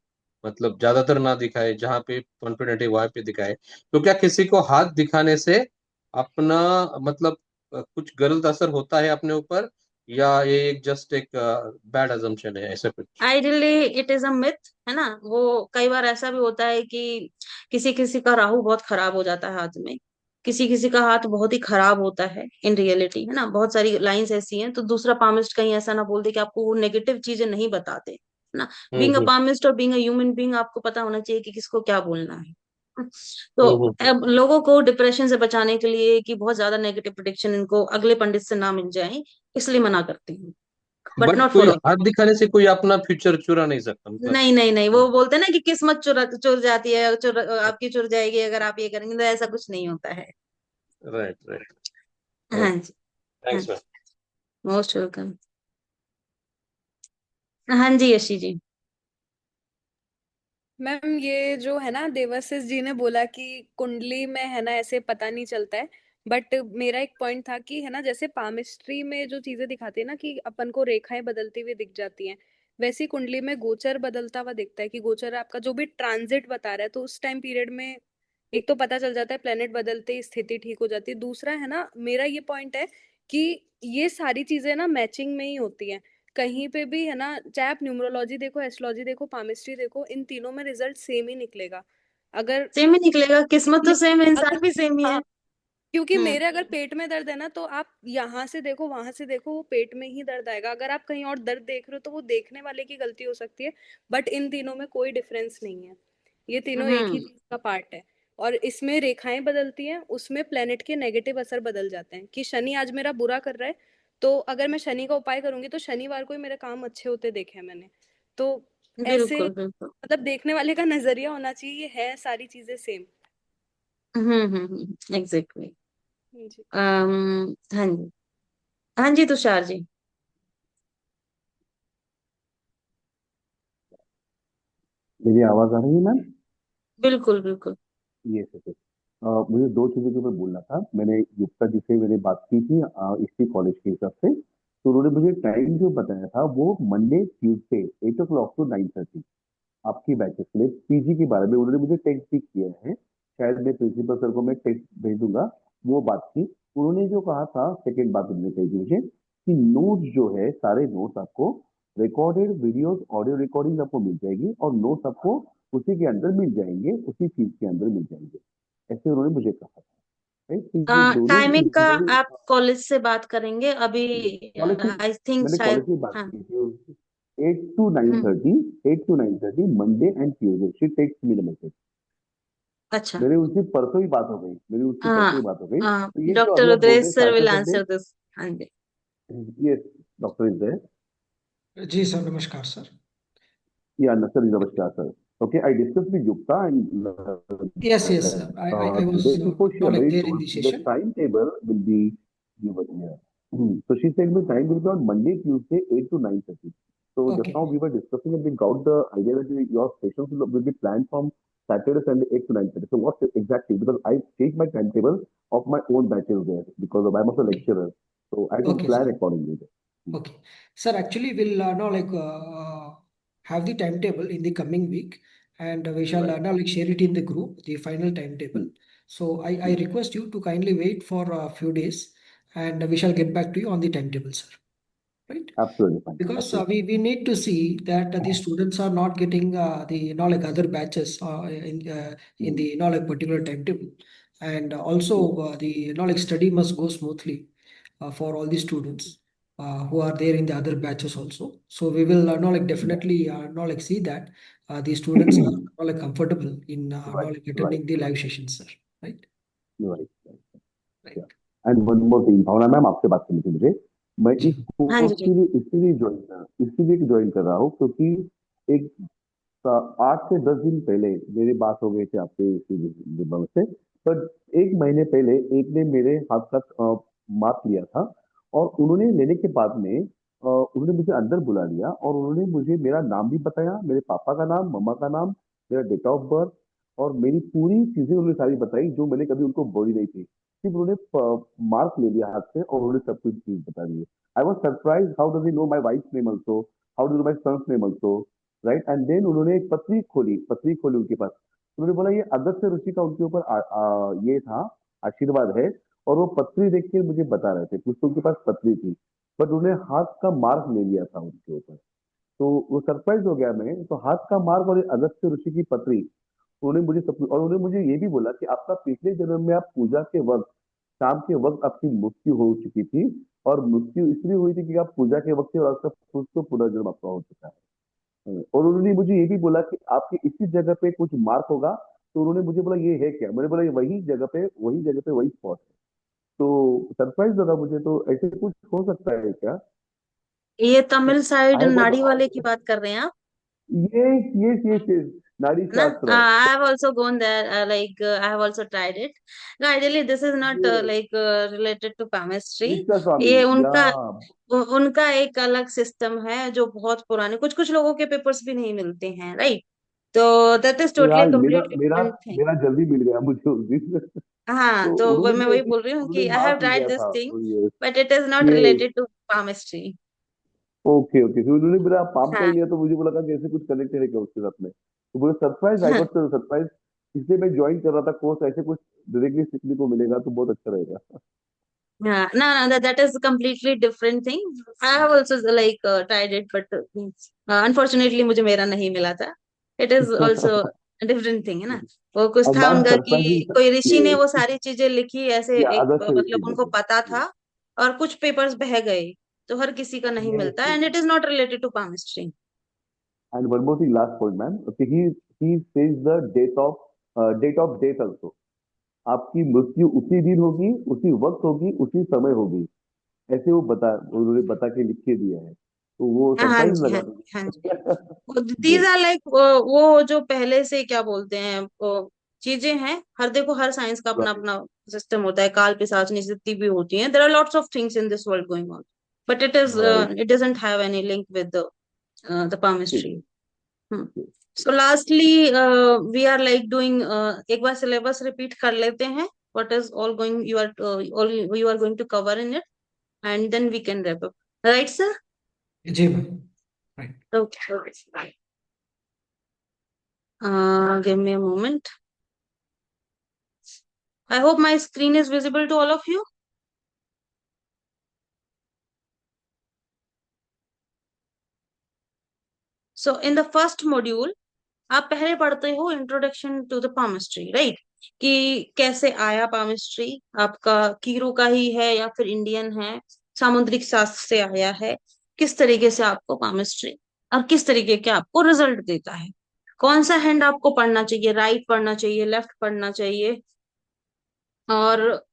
मतलब ज्यादातर ना दिखाए, जहाँ पे कॉन्फिडेंट है वहां पे दिखाए। तो क्या किसी को हाथ दिखाने से अपना मतलब कुछ गलत असर होता है अपने ऊपर, या ये एक जस्ट एक बैड अजम्पशन है ऐसा कुछ? Ideally it is a myth, है ना। वो कई बार ऐसा भी होता है कि किसी किसी का राहु बहुत खराब हो जाता है हाथ में, किसी किसी का हाथ बहुत ही खराब होता है इन रियलिटी, है ना। बहुत सारी लाइंस ऐसी हैं, तो दूसरा पामिस्ट कहीं ऐसा ना बोल दे कि आपको वो नेगेटिव चीजें नहीं बताते, है ना। बीइंग अ हम्म पामिस्ट और बीइंग अ ह्यूमन बीइंग आपको पता होना चाहिए कि किसको क्या बोलना है। तो हम्म। अब लोगों को डिप्रेशन से बचाने के लिए कि बहुत ज्यादा नेगेटिव प्रिडिक्शन इनको अगले पंडित से ना मिल जाए, इसलिए मना करते हैं, बट बट नॉट कोई फॉर। हाथ दिखाने से कोई अपना फ्यूचर चुरा नहीं सकता, मतलब। नहीं नहीं नहीं, वो बोलते हैं ना कि किस्मत चुर जाती है, आपकी चुर जाएगी अगर आप ये करेंगे, तो ऐसा कुछ नहीं होता है। Right right. हाँ ओके। जी। हाँ, थैंक्स मैम। Most welcome. हाँ जी यशी जी। मैम ये जो है ना, देवाशीष जी ने बोला कि कुंडली में है ना ऐसे पता नहीं चलता है, बट मेरा एक पॉइंट था कि है ना, जैसे पामिस्ट्री में जो चीजें दिखाती है ना कि अपन को रेखाएं बदलती हुई दिख जाती हैं, वैसी कुंडली में गोचर बदलता हुआ दिखता है कि गोचर आपका जो भी ट्रांजिट बता रहा है, तो उस टाइम पीरियड में एक तो पता चल जाता है, प्लेनेट बदलते ही स्थिति ठीक हो जाती है। दूसरा है ना, मेरा ये पॉइंट है कि ये सारी चीजें ना मैचिंग में ही होती हैं। कहीं पे भी है ना, चाहे आप न्यूमरोलॉजी देखो, एस्ट्रोलॉजी देखो, पामिस्ट्री देखो, इन तीनों में रिजल्ट सेम ही निकलेगा। अगर सेम ही निकलेगा, किस्मत तो सेम है, अगर इंसान भी सेम ही है। हाँ, क्योंकि हम्म मेरे अगर पेट में दर्द है ना, तो आप यहाँ से देखो वहां से देखो, वो पेट में ही दर्द आएगा। अगर आप कहीं और दर्द देख रहे हो तो वो देखने वाले की गलती हो सकती है, बट इन तीनों में कोई डिफरेंस नहीं है। ये तीनों एक ही हम्म चीज का पार्ट है। और इसमें रेखाएं बदलती हैं, उसमें प्लेनेट के नेगेटिव असर बदल जाते हैं। कि शनि आज मेरा बुरा कर रहा है, तो अगर मैं शनि का उपाय करूंगी तो शनिवार को ही मेरे काम अच्छे होते देखे हैं मैंने। तो ऐसे बिल्कुल बिल्कुल। मतलब देखने वाले का नजरिया होना चाहिए, ये है सारी चीजें सेम। एग्जैक्टली। जी। हाँ जी। हाँ जी तुषार जी। मेरी आवाज आ रही है मैम? बिल्कुल बिल्कुल। ये सर। मुझे दो चीजों के ऊपर बोलना था। मैंने युक्ता जी से मैंने बात की थी इसी कॉलेज के हिसाब से। तो उन्होंने मुझे टाइम जो बताया था वो मंडे ट्यूसडे 8 o'clock to 9:30 आपकी बैचेस के लिए पीजी के बारे में उन्होंने मुझे टेक्स्ट भी किया है। शायद मैं प्रिंसिपल सर को मैं टेक्स्ट भेज दूंगा। वो बात थी। उन्होंने जो कहा था सेकेंड बात उन्होंने कही थी मुझे कि नोट्स जो है सारे नोट्स आपको रिकॉर्डेड वीडियोस ऑडियो रिकॉर्डिंग आपको मिल जाएगी और नोट्स आपको उसी के अंदर मिल जाएंगे, उसी चीज के अंदर मिल जाएंगे। ऐसे उन्होंने मुझे कहा था। राइट, तो ये दोनों टाइमिंग का चीजें आप कॉलेज से बात करेंगे अभी, कॉलेज की आई थिंक मैंने कॉलेज शायद। की बात हाँ। की थी। 8 to 9:30, 8 to 9:30 Monday and Tuesday she text me the message. अच्छा। मेरी उससे परसों ही बात हो गई, मेरी उससे परसों ही हाँ बात हो गई। हाँ, तो ये जो डॉक्टर अभी आप बोल रहे रुद्रेश हैं sir will Saturday Sunday, answer this. हाँ जी। ये डॉक्टर इज देयर। जी सर, नमस्कार सर। या सर, नमस्कार sir. Okay, I discussed with Yukta and Yes sir, I the was day before she like already there in told the me the session. timetable will be given here. So she said the time will be on Monday, Tuesday, 8 to 9:30. So just now Okay. we were discussing and we got the idea that your sessions will be planned from Saturday, Sunday, 8 to 9:30. So what exactly? Because I changed my timetable of my own batches there because I'm also a Okay. lecturer. So I don't Okay sir. plan accordingly. Okay. Sir, actually we'll now have the timetable in the coming week, and we shall Right. now share it in the group, the final timetable. So I request you to kindly wait for a few days, and we shall get back to you on the timetable, sir. Right? Absolutely fine. Because Absolutely. we need to see that the students are not getting the other batches in the particular timetable, and also the study must go smoothly for all the students who are there in the other batches also. So we will definitely see that the students are comfortable in Right. Right. attending the Right. live sessions, sir. Right? Right. Right. And one more thing, Bhavna ma'am आपसे बात करनी थी मुझे। मैं जी इस हाँ course जी जी। के लिए इसीलिए ज्वाइन कर रहा हूँ क्योंकि एक 8 से 10 दिन पहले मेरी बात हो गई थी आपके इसी विभाग से। पर एक महीने पहले एक ने मेरे हाथ का माप लिया था और उन्होंने लेने के बाद में उन्होंने मुझे अंदर बुला लिया और उन्होंने मुझे मेरा नाम भी बताया, मेरे पापा का नाम, मम्मा का नाम, मेरा डेट ऑफ बर्थ और मेरी पूरी चीजें उन्होंने सारी बताई जो मैंने कभी उनको बोली नहीं थी। सिर्फ उन्होंने मार्क ले लिया हाथ से और उन्होंने सब कुछ चीज बता दी। I was surprise how does he know my wife name also, how do my sons name also, right. And then उन्होंने एक पत्री खोली उनके पास। उन्होंने बोला ये अगस्त्य ऋषि का उनके ऊपर ये था, आशीर्वाद है। और वो पत्री देख के मुझे बता रहे थे, कुछ तो उनके पास पत्री थी, बट उन्होंने हाथ का मार्क ले लिया था उनके ऊपर। तो वो सरप्राइज हो गया मैं, तो हाथ का मार्क और ये अगस्त्य ऋषि की पत्री, उन्होंने मुझे सब, और उन्होंने मुझे ये भी बोला कि आपका पिछले जन्म में आप पूजा के वक्त, शाम के वक्त आपकी मृत्यु हो चुकी थी, और मृत्यु इसलिए हुई थी कि आप पूजा के वक्त थे और आपका कुछ तो पुनर्जन्म आपका हो चुका है। और उन्होंने मुझे ये भी बोला कि आपके इसी जगह पे कुछ मार्क होगा। तो उन्होंने मुझे बोला ये है क्या, मैंने बोला ये वही स्पॉट है। तो सरप्राइज लगा मुझे, तो ऐसे कुछ हो सकता है क्या? ये तमिल साइड आई नाड़ी वाले की वॉज बात कर रहे हैं आप यस यस यस यस, नाड़ी ना? शास्त्र। I have also gone there. I have also tried it. No, ideally, this is not ये related to palmistry. निष्ठा स्वामी, ये या उनका एक अलग सिस्टम है जो बहुत पुराने, कुछ कुछ लोगों के पेपर्स भी नहीं मिलते हैं, राइट? तो दैट इज तो टोटली यार मेरा कम्प्लीटली मेरा डिफरेंट थिंग। मेरा जल्दी मिल गया मुझे उस दिन। हाँ, तो तो मैं उन्होंने वही मुझे बोल रही हूँ उन्होंने कि आई हैव मार्क ट्राइड लिया दिस था। थिंग, ये बट इट इज नॉट ये रिलेटेड टू palmistry। ओके ओके, फिर उन्होंने मेरा पाम का ही हाँ। लिया, तो मुझे बोला था कि ऐसे कुछ कनेक्टेड है क्या उसके साथ में। तो मुझे सरप्राइज, आई गॉट सरप्राइज। इसलिए मैं ज्वाइन कर रहा था कोर्स, ऐसे कुछ डायरेक्टली सीखने को मिलेगा तो बहुत अच्छा रहेगा। Yeah, no, that is a completely different thing. I have also tried it, but unfortunately मुझे मेरा नहीं मिला था. It is also a different thing, है ना? वो कुछ और था मैम उनका कि सरप्राइजिंग कोई ऋषि ने ये वो सारी चीजें लिखी ऐसे, ये एक अगस्त से मतलब उनको पता रिसीव। था, और कुछ पेपर्स बह गए, तो हर किसी का नहीं यस मिलता, yes. And it is not related to palmistry. And one more thing, last point ma'am, okay, he says the date of death also. आपकी मृत्यु उसी दिन होगी, उसी वक्त होगी, उसी समय होगी, ऐसे उन्होंने बता के लिख के दिया है। तो वो हाँ सरप्राइज जी, हाँ लगा जी, हाँ जी। मुझे। These good. आर लाइक वो जो पहले से क्या बोलते हैं, वो चीजें हैं। हर देखो, हर साइंस का अपना राइट अपना सिस्टम होता है, काल पिशाचनी जितनी भी होती हैं, there are lots of things in this world going on, but right. It doesn't have any link with the palmistry. ठीक So lastly, we are like doing एक बार सिलेबस रिपीट कर लेते हैं, what is all going all you are going to cover in it, and then we can wrap up, right sir? जी ma'am, right. Okay. Give me a moment. I hope my screen is visible to all of you. So in the first module, आप पहले पढ़ते हो introduction to the palmistry, राइट? कि कैसे आया palmistry, आपका कीरो का ही है या फिर इंडियन है, सामुद्रिक शास्त्र से आया है, किस तरीके से आपको palmistry और किस तरीके के आपको रिजल्ट देता है, कौन सा हैंड आपको पढ़ना चाहिए, राइट पढ़ना चाहिए, लेफ्ट पढ़ना चाहिए, और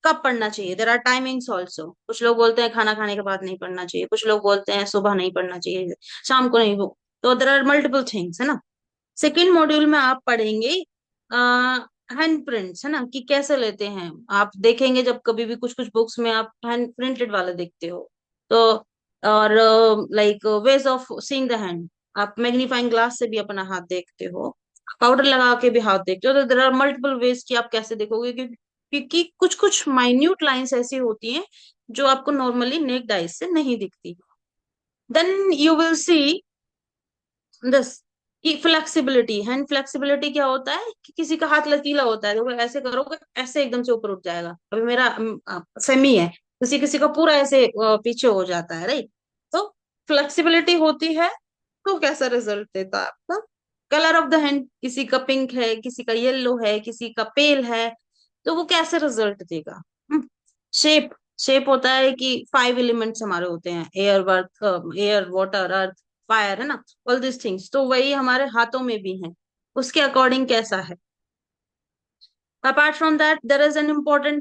कब पढ़ना चाहिए। There are timings also. कुछ लोग बोलते हैं खाना खाने के बाद नहीं पढ़ना चाहिए, कुछ लोग बोलते हैं सुबह नहीं पढ़ना चाहिए, शाम को नहीं हो। तो देर आर मल्टीपल थिंग्स, है ना? सेकेंड मॉड्यूल में आप पढ़ेंगे हैंड प्रिंट्स, है ना, कि कैसे लेते हैं। आप देखेंगे जब कभी भी कुछ कुछ बुक्स में आप हैंड प्रिंटेड वाले देखते हो, तो और like ways of seeing the hand, आप मैग्नीफाइंग ग्लास से भी अपना हाथ देखते हो, पाउडर लगा के भी हाथ देखते हो। तो देर आर मल्टीपल वेज कि आप कैसे देखोगे, क्योंकि कुछ कुछ माइन्यूट लाइंस ऐसी होती हैं जो आपको नॉर्मली नेक्ड आइज से नहीं दिखती। Then you will see this कि फ्लेक्सिबिलिटी, हैंड फ्लेक्सिबिलिटी क्या होता है कि किसी का हाथ लचीला होता है, देखो ऐसे करोगे ऐसे एकदम से ऊपर उठ जाएगा। अभी मेरा सेमी है, किसी किसी का पूरा ऐसे पीछे हो जाता है, राइट? तो फ्लेक्सिबिलिटी होती है, तो कैसा रिजल्ट देता है आपका। कलर ऑफ द हैंड, किसी का पिंक है, किसी का येलो है, किसी का पेल है, तो वो कैसे रिजल्ट देगा। शेप, शेप होता है कि 5 एलिमेंट्स हमारे होते हैं, एयर वाटर अर्थ फायर, है ना, ऑल दिस थिंग्स, तो वही हमारे हाथों में भी है, उसके अकॉर्डिंग कैसा है। Apart from that, there is an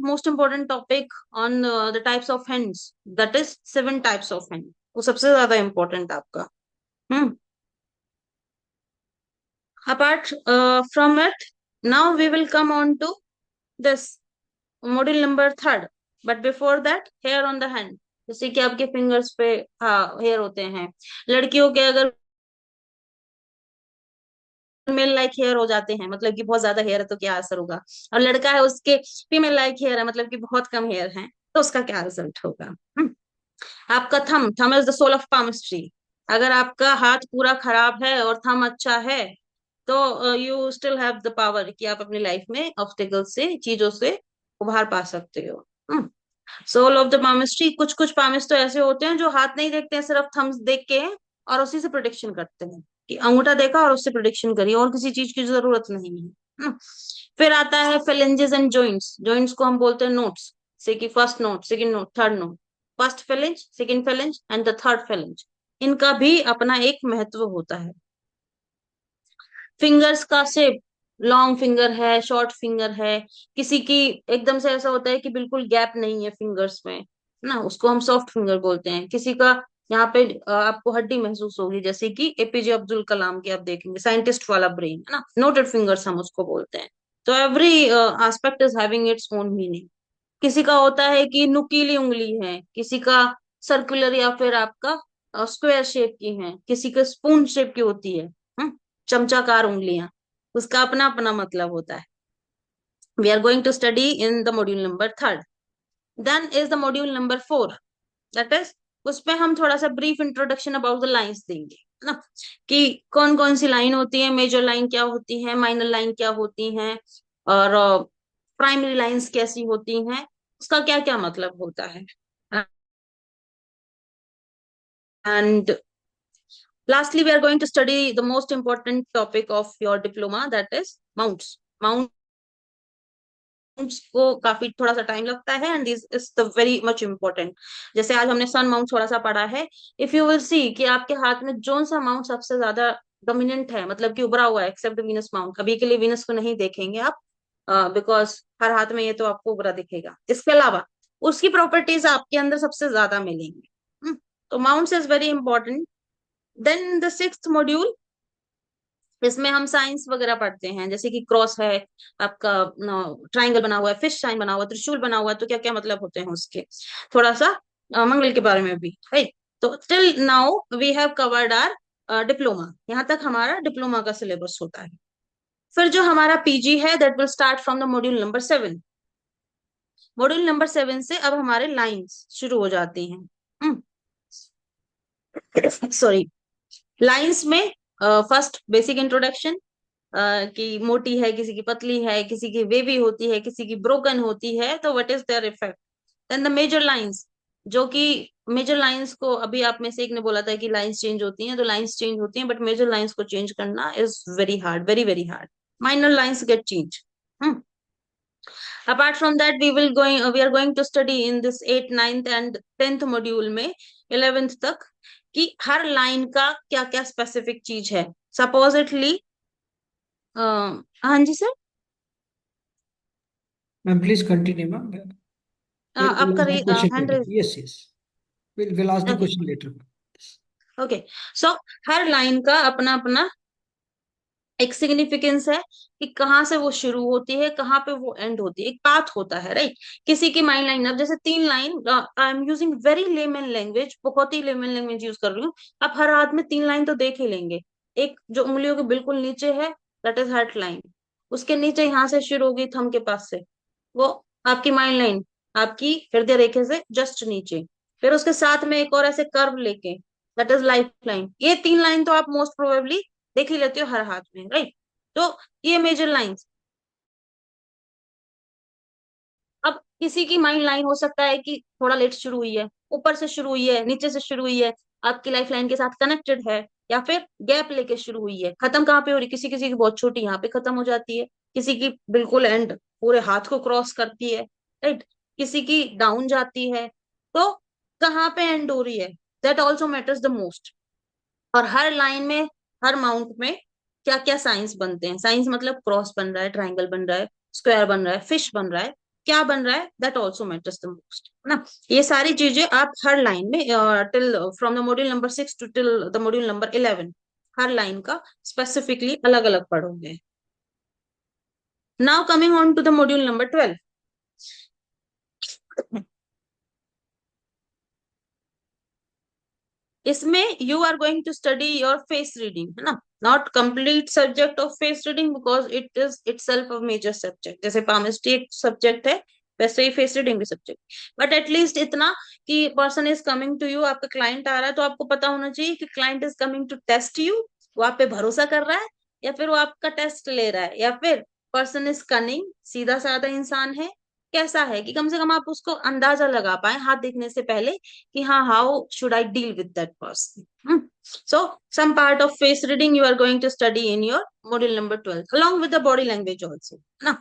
most important topic on the types of hands. That is 7 types of hand. वो सबसे ज्यादा important आपका। Apart from it, now we will come on to this module number 3rd. But before that, hair on the hand, जैसे कि आपके fingers पे हाँ hair होते हैं। लड़कियों के अगर मेल लाइक हेयर हो जाते हैं, मतलब कि बहुत ज्यादा हेयर है तो क्या असर होगा, और लड़का है उसके फीमेल लाइक हेयर है, मतलब कि बहुत कम हेयर है, तो उसका क्या रिजल्ट होगा। आपका thumb is the soul of palmistry. अगर आपका हाथ पूरा खराब है और थम अच्छा है, तो you still have the power कि आप अपनी लाइफ में ऑब्स्टिकल से, चीजों से उभार पा सकते हो। सोल ऑफ द पामिस्ट्री, कुछ कुछ पामिस्ट तो ऐसे होते हैं जो हाथ नहीं देखते हैं, सिर्फ थम्स देख के और उसी से प्रोडिक्शन करते हैं, कि अंगूठा देखा और उससे प्रोडिक्शन करी, और किसी चीज की जरूरत नहीं है। फिर आता है फेलेंजेस एंड जॉइंट्स। जॉइंट्स को हम बोलते हैं नोट्स, से कि first note, second note, third note. First phalange, second phalange and the third phalange, इनका भी अपना एक महत्व होता है। फिंगर्स का शेप, लॉन्ग फिंगर है, शॉर्ट फिंगर है, किसी की एकदम से ऐसा होता है कि बिल्कुल गैप नहीं है फिंगर्स में ना, उसको हम सॉफ्ट फिंगर बोलते हैं। किसी का यहाँ पे आपको हड्डी महसूस होगी, जैसे कि एपीजे अब्दुल कलाम की आप देखेंगे, साइंटिस्ट वाला ब्रेन है ना, नोटेड फिंगर्स हम उसको बोलते हैं। तो every aspect is having its own meaning. किसी का होता है कि नुकीली उंगली है, किसी का सर्कुलर या फिर आपका स्क्वायर शेप की है, किसी का स्पून शेप की होती है, चमचाकार उंगलियां, उसका अपना अपना मतलब होता है। We are going to study in the module number 3rd। Then is the module number 4, that is, उसमें हम थोड़ा सा brief introduction about the lines देंगे, है ना, कि कौन कौन सी लाइन होती है, मेजर लाइन क्या होती है, माइनर लाइन क्या होती है, और प्राइमरी लाइंस कैसी होती हैं, उसका क्या क्या मतलब होता है। And lastly, we are going to study the most important topic of your diploma, that is mounts. Mounts को काफी थोड़ा सा टाइम लगता है, and this is the very much important. जैसे आज हमने सन माउंट थोड़ा सा पढ़ा है, इफ यू विल सी कि आपके हाथ में जोन सा माउंट सबसे ज्यादा डोमिनेंट है, मतलब कि उभरा हुआ है, एक्सेप्ट वीनस माउंट। अभी के लिए वीनस को नहीं देखेंगे आप, बिकॉज हर हाथ में ये तो आपको उभरा दिखेगा। इसके अलावा उसकी प्रॉपर्टीज आपके अंदर सबसे ज्यादा मिलेंगी। तो mounts is very important. Then the 6th module, इसमें हम साइंस वगैरह पढ़ते हैं, जैसे कि क्रॉस है आपका, ट्राइंगल बना हुआ है, फिश साइन बना हुआ है, त्रिशूल बना हुआ है, तो क्या क्या मतलब होते हैं उसके, थोड़ा सा मंगल के बारे में भी, राइट। तो till now we have covered our diploma, यहाँ तक हमारा डिप्लोमा का सिलेबस होता है। फिर जो हमारा पीजी है, that will start from the module number 7। Module number 7 से अब हमारे लाइंस शुरू हो जाती हैं। सॉरी, लाइंस में फर्स्ट बेसिक इंट्रोडक्शन, कि मोटी है, किसी की पतली है, किसी की वेवी होती है, किसी की ब्रोकन होती है, तो what is there effect. Then the major lines, जो कि मेजर लाइंस को, अभी आप में से एक ने बोला था कि लाइंस चेंज होती हैं, तो लाइंस चेंज होती हैं, बट मेजर लाइंस को चेंज करना is very hard, very very hard. Minor lines get change. Apart from that we are going to study in this 8th 9th and 10th module में 11th तक, कि हर line का क्या क्या specific चीज है। सपोजिटली, हाँ जी sir, ma'am please continue ma'am. आपका hand raise. Yes, yes. We'll ask the okay question later. Okay, so हर लाइन का अपना अपना एक सिग्निफिकेंस है, कि कहाँ से वो शुरू होती है, कहाँ पे वो एंड होती है, एक पाथ होता है, राइट। किसी की माइंड लाइन, अब जैसे 3 line, I am using very layman language, बहुत ही लेमन लैंग्वेज यूज कर रही हूँ। आप हर हाथ में 3 लाइन तो देख ही लेंगे। एक जो उंगलियों के बिल्कुल नीचे है, दैट इज हार्ट लाइन। उसके नीचे यहाँ से शुरू होगी थंब के पास से, वो आपकी माइंड लाइन, आपकी हृदय रेखा से जस्ट नीचे। फिर उसके साथ में एक और ऐसे कर्व लेके, दैट इज लाइफ लाइन। ये 3 लाइन तो आप मोस्ट प्रोबेबली देख ही लेते हो हर हाथ में, राइट। तो ये मेजर लाइंस। अब किसी की माइंड लाइन हो सकता है कि थोड़ा लेट शुरू हुई है, ऊपर से शुरू हुई है, नीचे से शुरू हुई है, आपकी लाइफ लाइन के साथ कनेक्टेड है, या फिर गैप लेके शुरू हुई है। खत्म कहाँ पे हो रही, किसी किसी की बहुत छोटी यहाँ पे खत्म हो जाती है, किसी की बिल्कुल एंड पूरे हाथ को क्रॉस करती है, राइट। किसी की डाउन जाती है, तो कहाँ पे एंड हो रही है, that also matters the most. और हर लाइन में, हर माउंट में क्या क्या साइंस बनते हैं। साइंस मतलब क्रॉस बन रहा है, ट्राइंगल बन रहा है, स्क्वायर बन रहा है, फिश बन रहा है, क्या बन रहा है, that also matters the most, है ना। ये सारी चीजें आप हर लाइन में, till from the module number 6 to till the module number 11, हर लाइन का स्पेसिफिकली अलग अलग पढ़ोगे। Now coming on to the module number 12। इसमें you are going to study your face reading, है ना, not complete subject of face reading because it is itself a major subject. जैसे palmistry एक subject है, वैसे ही face reading भी subject, but at least इतना कि person is coming to you, आपका क्लाइंट आ रहा है तो आपको पता होना चाहिए कि client is coming to test you, वो आप पे भरोसा कर रहा है या फिर वो आपका टेस्ट ले रहा है, या फिर पर्सन इज कनिंग, सीधा साधा इंसान है, कैसा है, कि कम से कम आप उसको अंदाजा लगा पाए हाथ देखने से पहले कि हाँ, how should I deal with that person. So some part of face reading you are going to study in your module number 12 along with the body language also, है ना।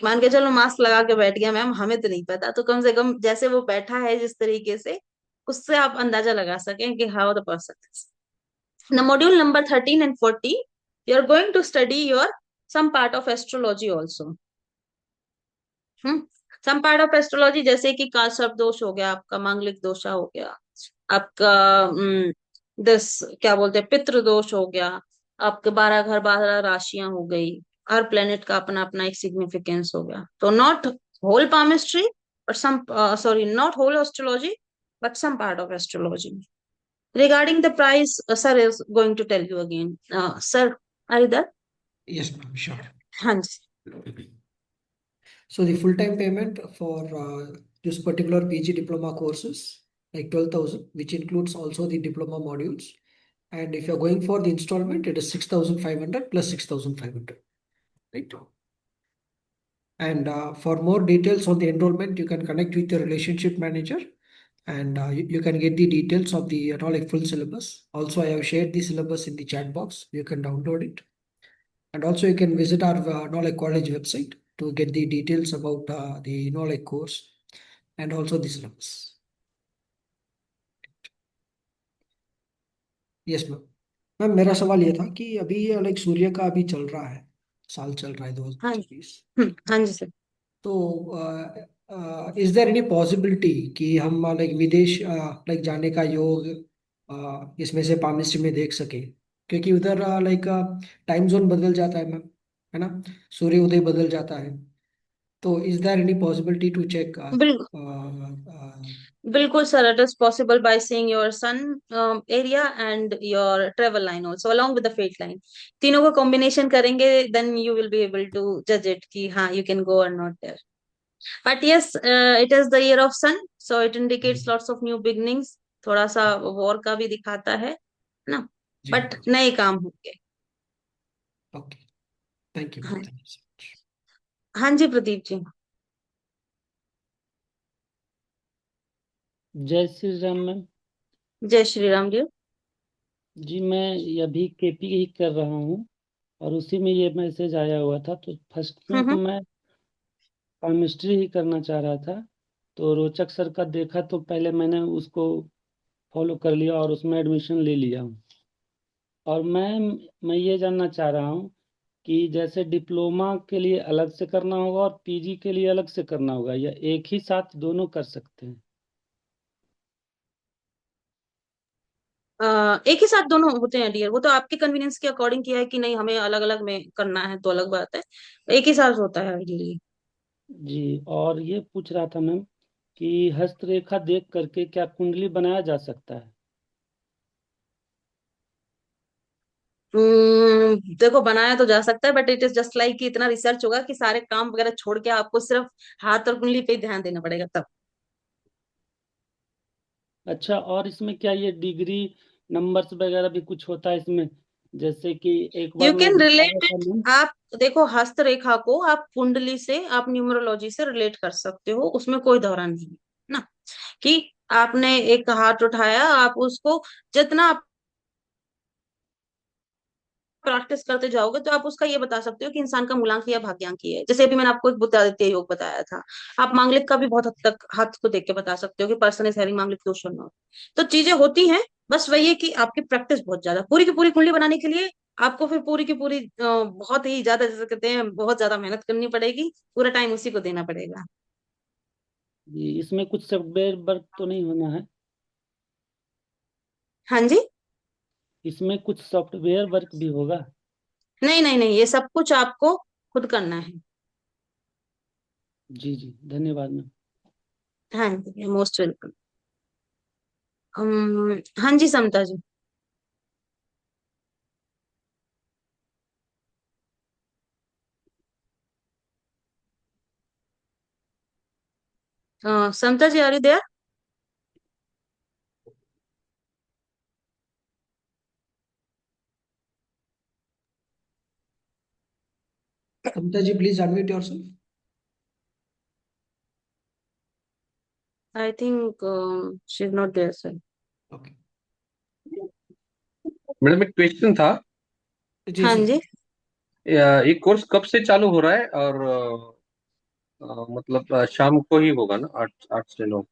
मान के चलो मास्क लगा के बैठ गया मैम, हमें तो नहीं पता, तो कम से कम जैसे वो बैठा है जिस तरीके से, उससे आप अंदाजा लगा सकें कि how the person is. The module number 13 and 14, you are going to study your some part of astrology also. Some part of astrology, जैसे कि कालसर्प दोष हो गया, आपका मांगलिक दोषा हो गया, आपका दिस क्या बोलते हैं पितृ दोष हो गया, आपके 12 घर 12 राशियां हो गई, हर प्लेनेट का अपना अपना एक सिग्निफिकेंस हो गया। तो not whole palmistry but some, sorry, not whole astrology but some part of astrology. Regarding the price, sir is going to tell you again. Sir, are you there? Yes, ma'am, sure. हाँ जी। So the full-time payment for this particular PG diploma courses, like 12,000, which includes also the diploma modules. And if you're going for the installment, it is 6,500 plus 6,500, right? And for more details on the enrollment, you can connect with your relationship manager, and you can get the details of the like full syllabus. Also, I have shared the syllabus in the chat box. You can download it. And also you can visit our like college website to get the details about the like course and also the syllabus. Yes, ma'am. Ma'am मेरा सवाल ये था कि अभी like सूर्य का अभी चल रहा है, साल चल रहा है हाँ जी। 2024, हाँ जी सर। तो इज देयर एनी पॉसिबिलिटी कि हम लाइक विदेश लाइक जाने का योग इसमें से पामिस्ट्री में देख सके, क्योंकि उधर लाइक टाइम जोन बदल जाता है मैम, है ना, सूर्य उदय बदल जाता है। तो is there any possibility to check? बिल्कुल sir, it is possible by seeing your sun area and your travel line also along with the fate line. तीनों को कॉम्बिनेशन करेंगे, then you will be able to जज it कि हाँ you can go और not there. But yes, it is the year of sun, so it indicates lots of new beginnings, थोड़ा सा war का भी दिखाता है ना, बट नए काम होंगे। Okay, thank you. हाँ जी प्रदीप जी। जय श्री राम मैम। जय श्री राम जी। जी मैं अभी केपी ही कर रहा हूँ और उसी में ये मैसेज आया हुआ था, तो फर्स्ट में तो मैं केमिस्ट्री ही करना चाह रहा था, तो रोचक सर का देखा तो पहले मैंने उसको फॉलो कर लिया और उसमें एडमिशन ले लिया हूँ। और मैं ये जानना चाह रहा हूँ कि जैसे डिप्लोमा के लिए अलग से करना होगा और पीजी के लिए अलग से करना होगा, या एक ही साथ दोनों कर सकते हैं? एक ही साथ दोनों होते हैं डियर, वो तो आपके कन्वीनियंस के अकॉर्डिंग किया है कि नहीं हमें अलग अलग में करना है तो अलग बात है, एक ही साथ होता है आइडियली। जी, और ये पूछ रहा था मैम कि हस्तरेखा देख करके क्या कुंडली बनाया जा सकता है? देखो बनाया तो जा सकता है, but it is just like कि इतना रिसर्च होगा कि सारे काम वगैरह छोड़ के आपको सिर्फ हाथ और कुंडली पे ही ध्यान देना पड़ेगा तब। अच्छा, और इसमें क्या ये डिग्री नंबर्स वगैरह भी कुछ होता है इसमें? जैसे कि एक बार यू मैं कैन दिखाया रिलेट था इट, मैम। आप देखो हस्तरेखा को आप कुंडली से, आप न्यूमरोलॉजी से रिलेट कर सकते हो, उसमें कोई दौरान नहीं है ना, कि आपने एक हाथ उठाया, आप उसको जितना प्रैक्टिस करते जाओगे तो आप उसका ये बता सकते हो कि इंसान का मूलांक या भाग्यांक ही है। जैसे अभी मैंने आपको एक बुद्धादित्य योग बताया था, आप मांगलिक का भी बहुत हद तक हाथ को देख के बता सकते हो कि पर्सन इज हैविंग मांगलिक दोष और नॉट। तो चीजें होती हैं, बस वही है कि आपकी प्रैक्टिस बहुत ज्यादा, पूरी की पूरी कुंडली बनाने के लिए आपको फिर पूरी की पूरी बहुत ही ज्यादा, जैसे कहते हैं, बहुत ज्यादा मेहनत करनी पड़ेगी, पूरा टाइम उसी को देना पड़ेगा। जी, इसमें कुछ सॉफ्टवेयर वर्क तो नहीं होना है? हाँ जी, इसमें कुछ सॉफ्टवेयर वर्क भी होगा? नहीं नहीं नहीं, ये सब कुछ आपको खुद करना है। जी जी, धन्यवाद मैम। हाँ जी, मोस्ट वेलकम। हाँ जी Samta ji. Samta ji, are you there? Samita ji, please unmute yourself. I think she is not there sir. Okay. Madam एक क्वेश्चन था, जी हाँ सर। जी। ये कोर्स कब से चालू हो रहा है? और मतलब शाम को ही होगा ना, 8 से 9?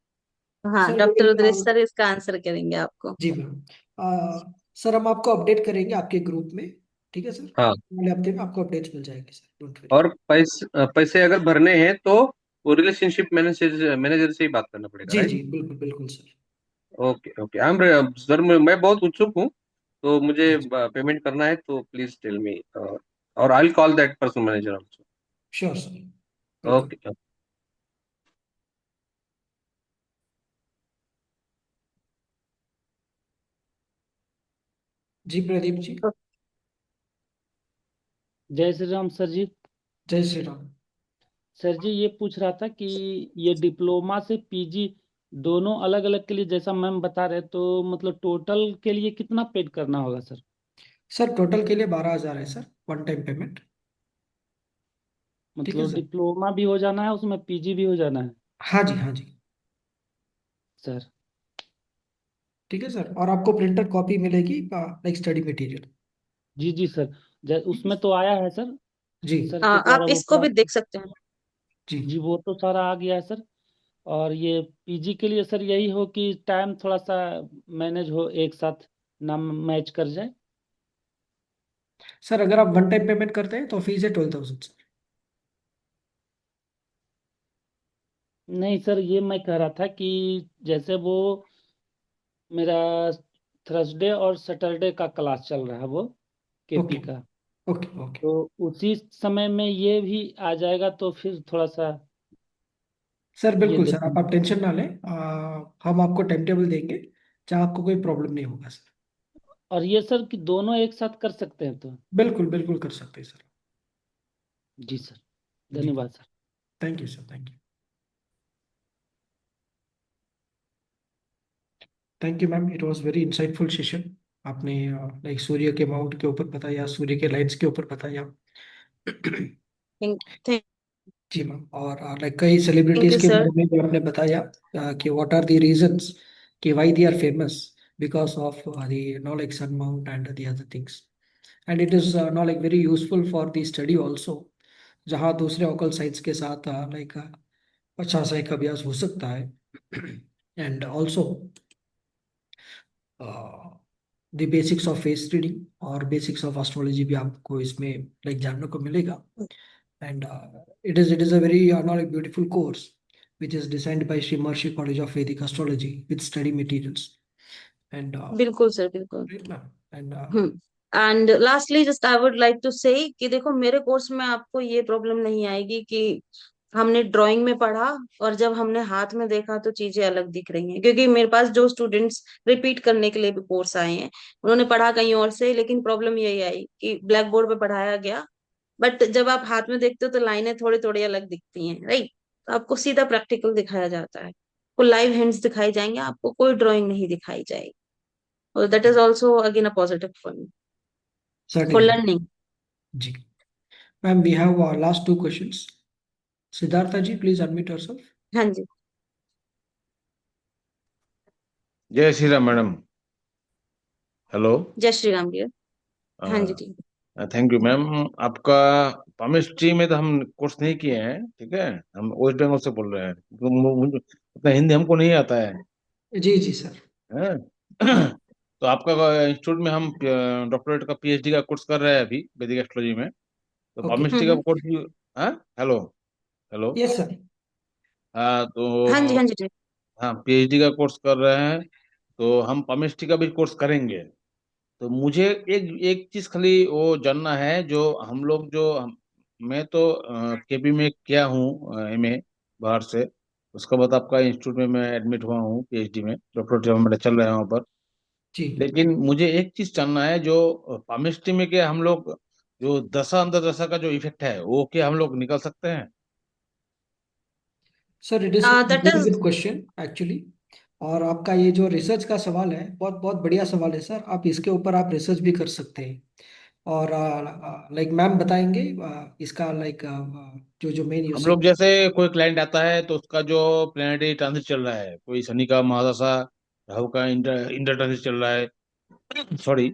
हाँ, sir doctor will Rudresh sir इसका आंसर करेंगे आपको। जी मैम। सर हम आपको अपडेट करेंगे आपके ग्रुप में, ठीक है सर? हाँ। अगले हफ्ते में आपको अपडेट्स मिल जाएंगे सर, डोंट वरी। और पैसे अगर भरने हैं तो वो रिलेशनशिप मैनेजर मैनेजर से ही बात करना पड़ेगा, जी राइट? जी बिल्कुल बिल्कुल sir. Okay okay, I am sir, मैं बहुत उत्सुक हूँ, तो मुझे जी पेमेंट करना है, तो प्लीज टेल मी, और I will call that person manager also. Sure sir, welcome. Okay. जी प्रदीप जी। जय श्री राम सर जी। जय श्री राम। सर जी ये पूछ रहा था कि ये डिप्लोमा से पीजी दोनों अलग अलग के लिए जैसा मैम बता रहे, तो मतलब टोटल के लिए कितना पेड करना होगा सर? सर टोटल के लिए 12,000 है सर, वन टाइम पेमेंट। ठीक है मतलब सर। डिप्लोमा भी हो जाना है, उसमें पीजी भी हो जाना है हाँ जी हाँ जी। सर? ठीक है सर, और आपको प्रिंटर कॉपी मिलेगी लाइक स्टडी मटेरियल। जी जी सर। उसमें तो आया है सर, जी सर के द्वारा आप वो इसको भी पूरा। देख सकते हैं। जी। जी वो तो सारा आ गया है सर। और ये पीजी के लिए सर यही हो कि टाइम थोड़ा सा मैनेज हो, एक साथ ना मैच कर जाए। सर अगर आप वन टाइम पेमेंट करते हैं तो फीस है 12,000 सर। नहीं सर, ये मैं कह रहा था कि जैसे वो मेरा थर्सडे और सैटरडे का क्लास चल रहा है वो केपी ओके का, ओके ओके। तो उसी समय में ये भी आ जाएगा तो फिर थोड़ा सा सर ये बिल्कुल सर, देखें। आप टेंशन ना लें, हम आपको टाइम टेबल देंगे, जहाँ आपको कोई प्रॉब्लम नहीं होगा सर। और ये सर कि दोनों एक साथ कर सकते हैं तो? बिल्कुल बिल्कुल कर सकते हैं सर। जी सर, जी। धन्यवाद sir. Thank you sir, thank you. Thank you ma'am, it was very insightful session. आपने लाइक सूर्य के माउंट के ऊपर बताया, सूर्य के लाइन्स के ऊपर बताया। थैंक जी मैम, और लाइक कई थैंक सेलिब्रिटीज यू के सर। बारे में भी आपने बताया कि व्हाट आर द रीजंस कि why they are famous because of the know like sun mount and the other things, and it is know like very useful for the study also, जहाँ दूसरे occult science के साथ like अच्छा सा एक अभ्यास हो सकता है। And also the basics of face reading और बेसिक्स ऑफ एस्ट्रोलॉजी भी आपको इसमें लाइक जानने को मिलेगा। And it is a very like beautiful course which is designed by Sri Maharishi College of Vedic Astrology with study materials and बिल्कुल sir, बिल्कुल। right ma'am. And and lastly just I would like to say कि देखो मेरे course में आपको ये problem नहीं आएगी कि हमने ड्राइंग में पढ़ा और जब हमने हाथ में देखा तो चीजें अलग दिख रही हैं, क्योंकि मेरे पास जो स्टूडेंट्स रिपीट करने के लिए भी कोर्स आए हैं उन्होंने पढ़ा कहीं और से, लेकिन प्रॉब्लम यही आई कि ब्लैक बोर्ड पे पढ़ाया गया बट जब आप हाथ में देखते हो तो लाइनें थोड़ी थोड़ी अलग दिखती हैं, राइट? तो आपको सीधा प्रैक्टिकल दिखाया जाता है, को लाइव हैंड्स दिखाई जाएंगे, आपको कोई ड्राइंग नहीं दिखाई जाएगी। और that is also again a positive for certainly learning. ji ma'am, we have last two questions. Siddhartha ji, please unmute yourself. हाँ जी। जय श्री राम मैडम। हेलो। जय श्री राम जी। हाँ जी ठीक थैंक यू मैम। आपका केमिस्ट्री में तो हम कोर्स नहीं किए हैं, ठीक है, हम वेस्ट बंगाल से बोल रहे हैं, तो उतना हिंदी हमको नहीं आता है, जी जी सर। हैं? तो आपका इंस्टीट्यूट में हम डॉक्टरेट का पीएचडी का कोर्स कर रहे हैं अभी वैदिक एस्ट्रोलॉजी में, तो ओके। केमिस्ट्री का कोर्स भी। हाँ। हेलो। हेलो। Yes sir. हाँ हाँ जी, तो हाँ जी ठीक। हाँ, पीएचडी का कोर्स कर रहे हैं, तो हम केमिस्ट्री का भी कोर्स करेंगे। तो मुझे एक एक चीज खाली वो जानना है, जो हम लोग जो मैं तो केपी में किया हूँ एमए बाहर से, उसके बाद आपका इंस्टीट्यूट में मैं एडमिट हुआ हूँ, PhD में, डॉक्टरेट मेरा चल रहा है वहाँ पर। जी लेकिन मुझे एक चीज जानना है, जो पामिस्ट्री में क्या हम लोग जो दशा अंतर्दशा का जो इफेक्ट है वो क्या हम लोग निकाल सकते हैं? Sir, it is that very is good question actually. और आपका ये जो रिसर्च का सवाल है, बहुत बहुत बढ़िया सवाल है सर। आप इसके ऊपर आप रिसर्च भी कर सकते हैं। और लाइक मैम बताएंगे इसका लाइक जो जो मेन हम यूसेज। लोग जैसे कोई क्लाइंट आता है तो उसका जो प्लेनेटरी ट्रांजिट चल रहा है, कोई शनि का महादशा, राहु का इंटर इंटर ट्रांजिट चल रहा है, सॉरी।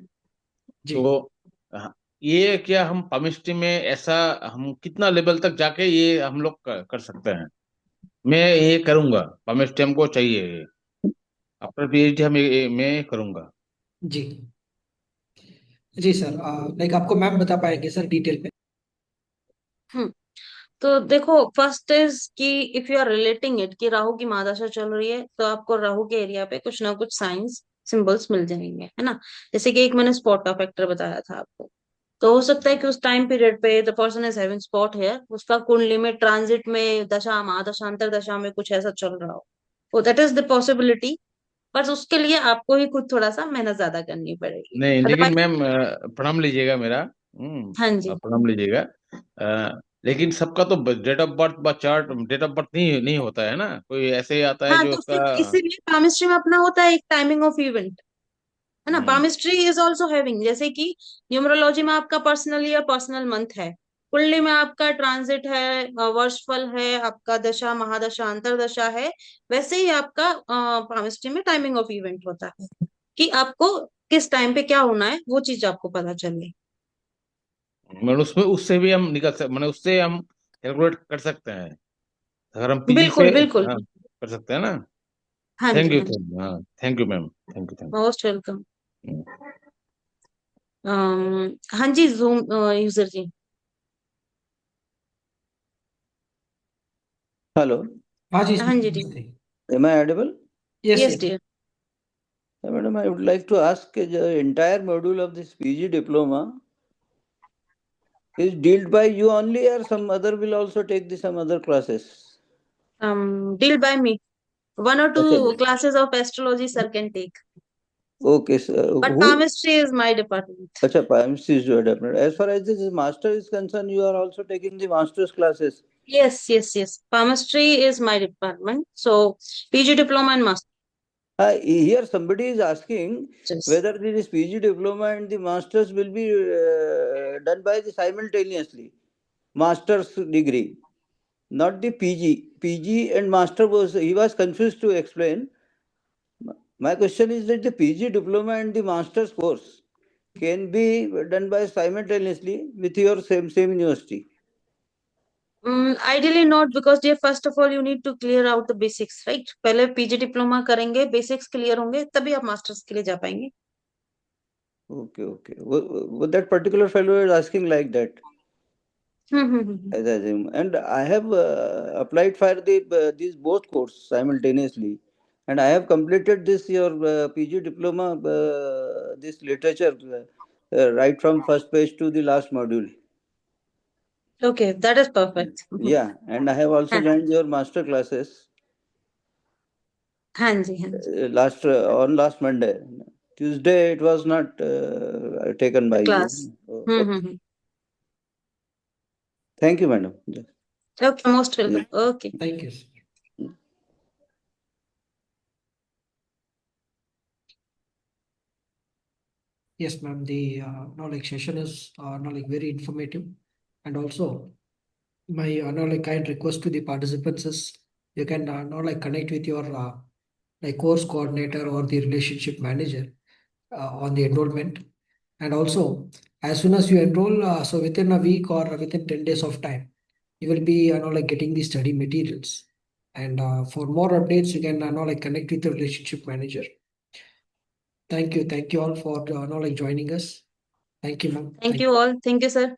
जी तो हाँ, ये क्या हम पामिस्ट्री में ऐसा हम कितना लेवल तक जाके ये हम लोग कर सकते हैं? मैं ये करूंगा, पामिस्ट्री हमको चाहिए, आफ्टर PhD मैं करूंगा। जी जी सर, लाइक आपको मैम बता पाएंगे सर डिटेल में। हम्म तो देखो, फर्स्ट इज कि if you are relating it कि राहु की महादशा चल रही है, तो आपको राहु के एरिया पे कुछ ना कुछ साइंस सिंबल्स मिल जाएंगे, है ना। जैसे कि एक मैंने स्पॉट का फैक्टर बताया था आपको। तो हो सकता है कि उस टाइम पीरियड पे the person is having spot hair, उसका कुंडली में ट्रांजिट में दशा महादशा अंतर दशा में कुछ ऐसा चल रहा हो। तो दैट इज द पॉसिबिलिटी। बस उसके लिए आपको ही खुद थोड़ा सा मेहनत ज्यादा करनी पड़ेगी, नहीं, लेकिन अदरवाइज। मैम प्रणाम लीजिएगा मेरा। हाँ जी। आप प्रणाम लीजिएगा। लेकिन सबका तो डेट ऑफ बर्थ व चार्ट, डेट ऑफ बर्थ नहीं नहीं होता है ना, कोई ऐसे ही आता है हाँ, जो तो उसका। फिर इसीलिए केमिस्ट्री में अपना होता है एक टाइमिंग ऑफ इवेंट, है ना। हम्म पामिस्ट्री इज ऑल्सो हैविंग, जैसे कि न्यूमरोलॉजी में आपका पर्सनल ईयर पर्सनल मंथ है, कुंडली में आपका ट्रांजिट है, वर्षफल है, आपका दशा महादशा अंतरदशा है। वैसे ही आपका पामिस्ट्री में टाइमिंग ऑफ इवेंट होता है कि आपको किस टाइम पे क्या होना है, वो चीज आपको पता चले। मतलब उसमें उससे भी हम निकल सकते, मतलब उससे हम कैलकुलेट कर सकते हैं अगर हम PG से। बिल्कुल बिल्कुल। हाँ, कर सकते हैं ना। हाँ थैंक जी, यू, हाँ जी। हाँ, thank you ma'am, thank you, thank most welcome. You. हाँ जी, जूम यूजर जी। Hello, हाँ जी हाँ जी, sir. am I audible? Yes yes yes. Dear. Madam, I would like to ask the entire module of this PG diploma is dealt by you only, or some other will also take some other classes? Deal by me. One or Okay, two classes of astrology sir can take, okay, sir. but Who? palmistry is my department. Acha, PMC is your department. As far as this master is concerned, you are also taking the master's classes. Yes, yes, yes. Palmistry is my department. So PG diploma and master. Here somebody is asking whether this PG diploma and the masters will be done by the simultaneously. Master's degree, not the PG. PG and master he was confused to explain. My question is that the PG diploma and the master's course can be done by simultaneously with your same university. Ideally not, because dear, first of all you need to clear out the basics, right? पहले PG diploma करेंगे, basics clear होंगे, तभी आप masters के लिए जा पाएंगे. Okay, okay. That particular fellow is asking like that. As I assume. And I have applied for these both courses simultaneously, and I have completed this your PG diploma, this literature, right from first page to the last module. Okay, that is perfect. Yeah, and I have also हाँ joined your master classes हाँ जी, हाँ जी. on last Monday. Tuesday it was not taken by The you. class. Okay. Thank you, madam. Okay, most welcome. Okay. Thank you. Yes, ma'am. The like session is like very informative, and also my like kind request to the participants is you can like connect with your like course coordinator or the relationship manager on the enrollment, and also as soon as you enroll, so within a week or within 10 days of time, you will be like getting the study materials. And for more updates, you can like connect with the relationship manager. Thank you all for like joining us. Thank you, ma'am. Thank you all. Thank you, sir.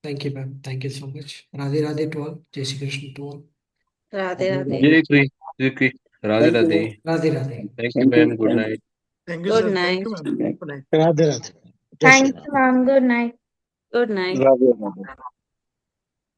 Thank you, ma'am. Thank you so much. Radhe Radhe to all. Jai Shri Krishna to all. Radhe Radhe. जय Krishna, Radhe Radhe. Radhe Radhe. Thank you ma'am, good night. Thank you, Good sir. Thank night. you, ma'am. Good night. Radhe Radhe. जय Shri thank Ram. You ma'am, good night. Good night. Radhe, radhe.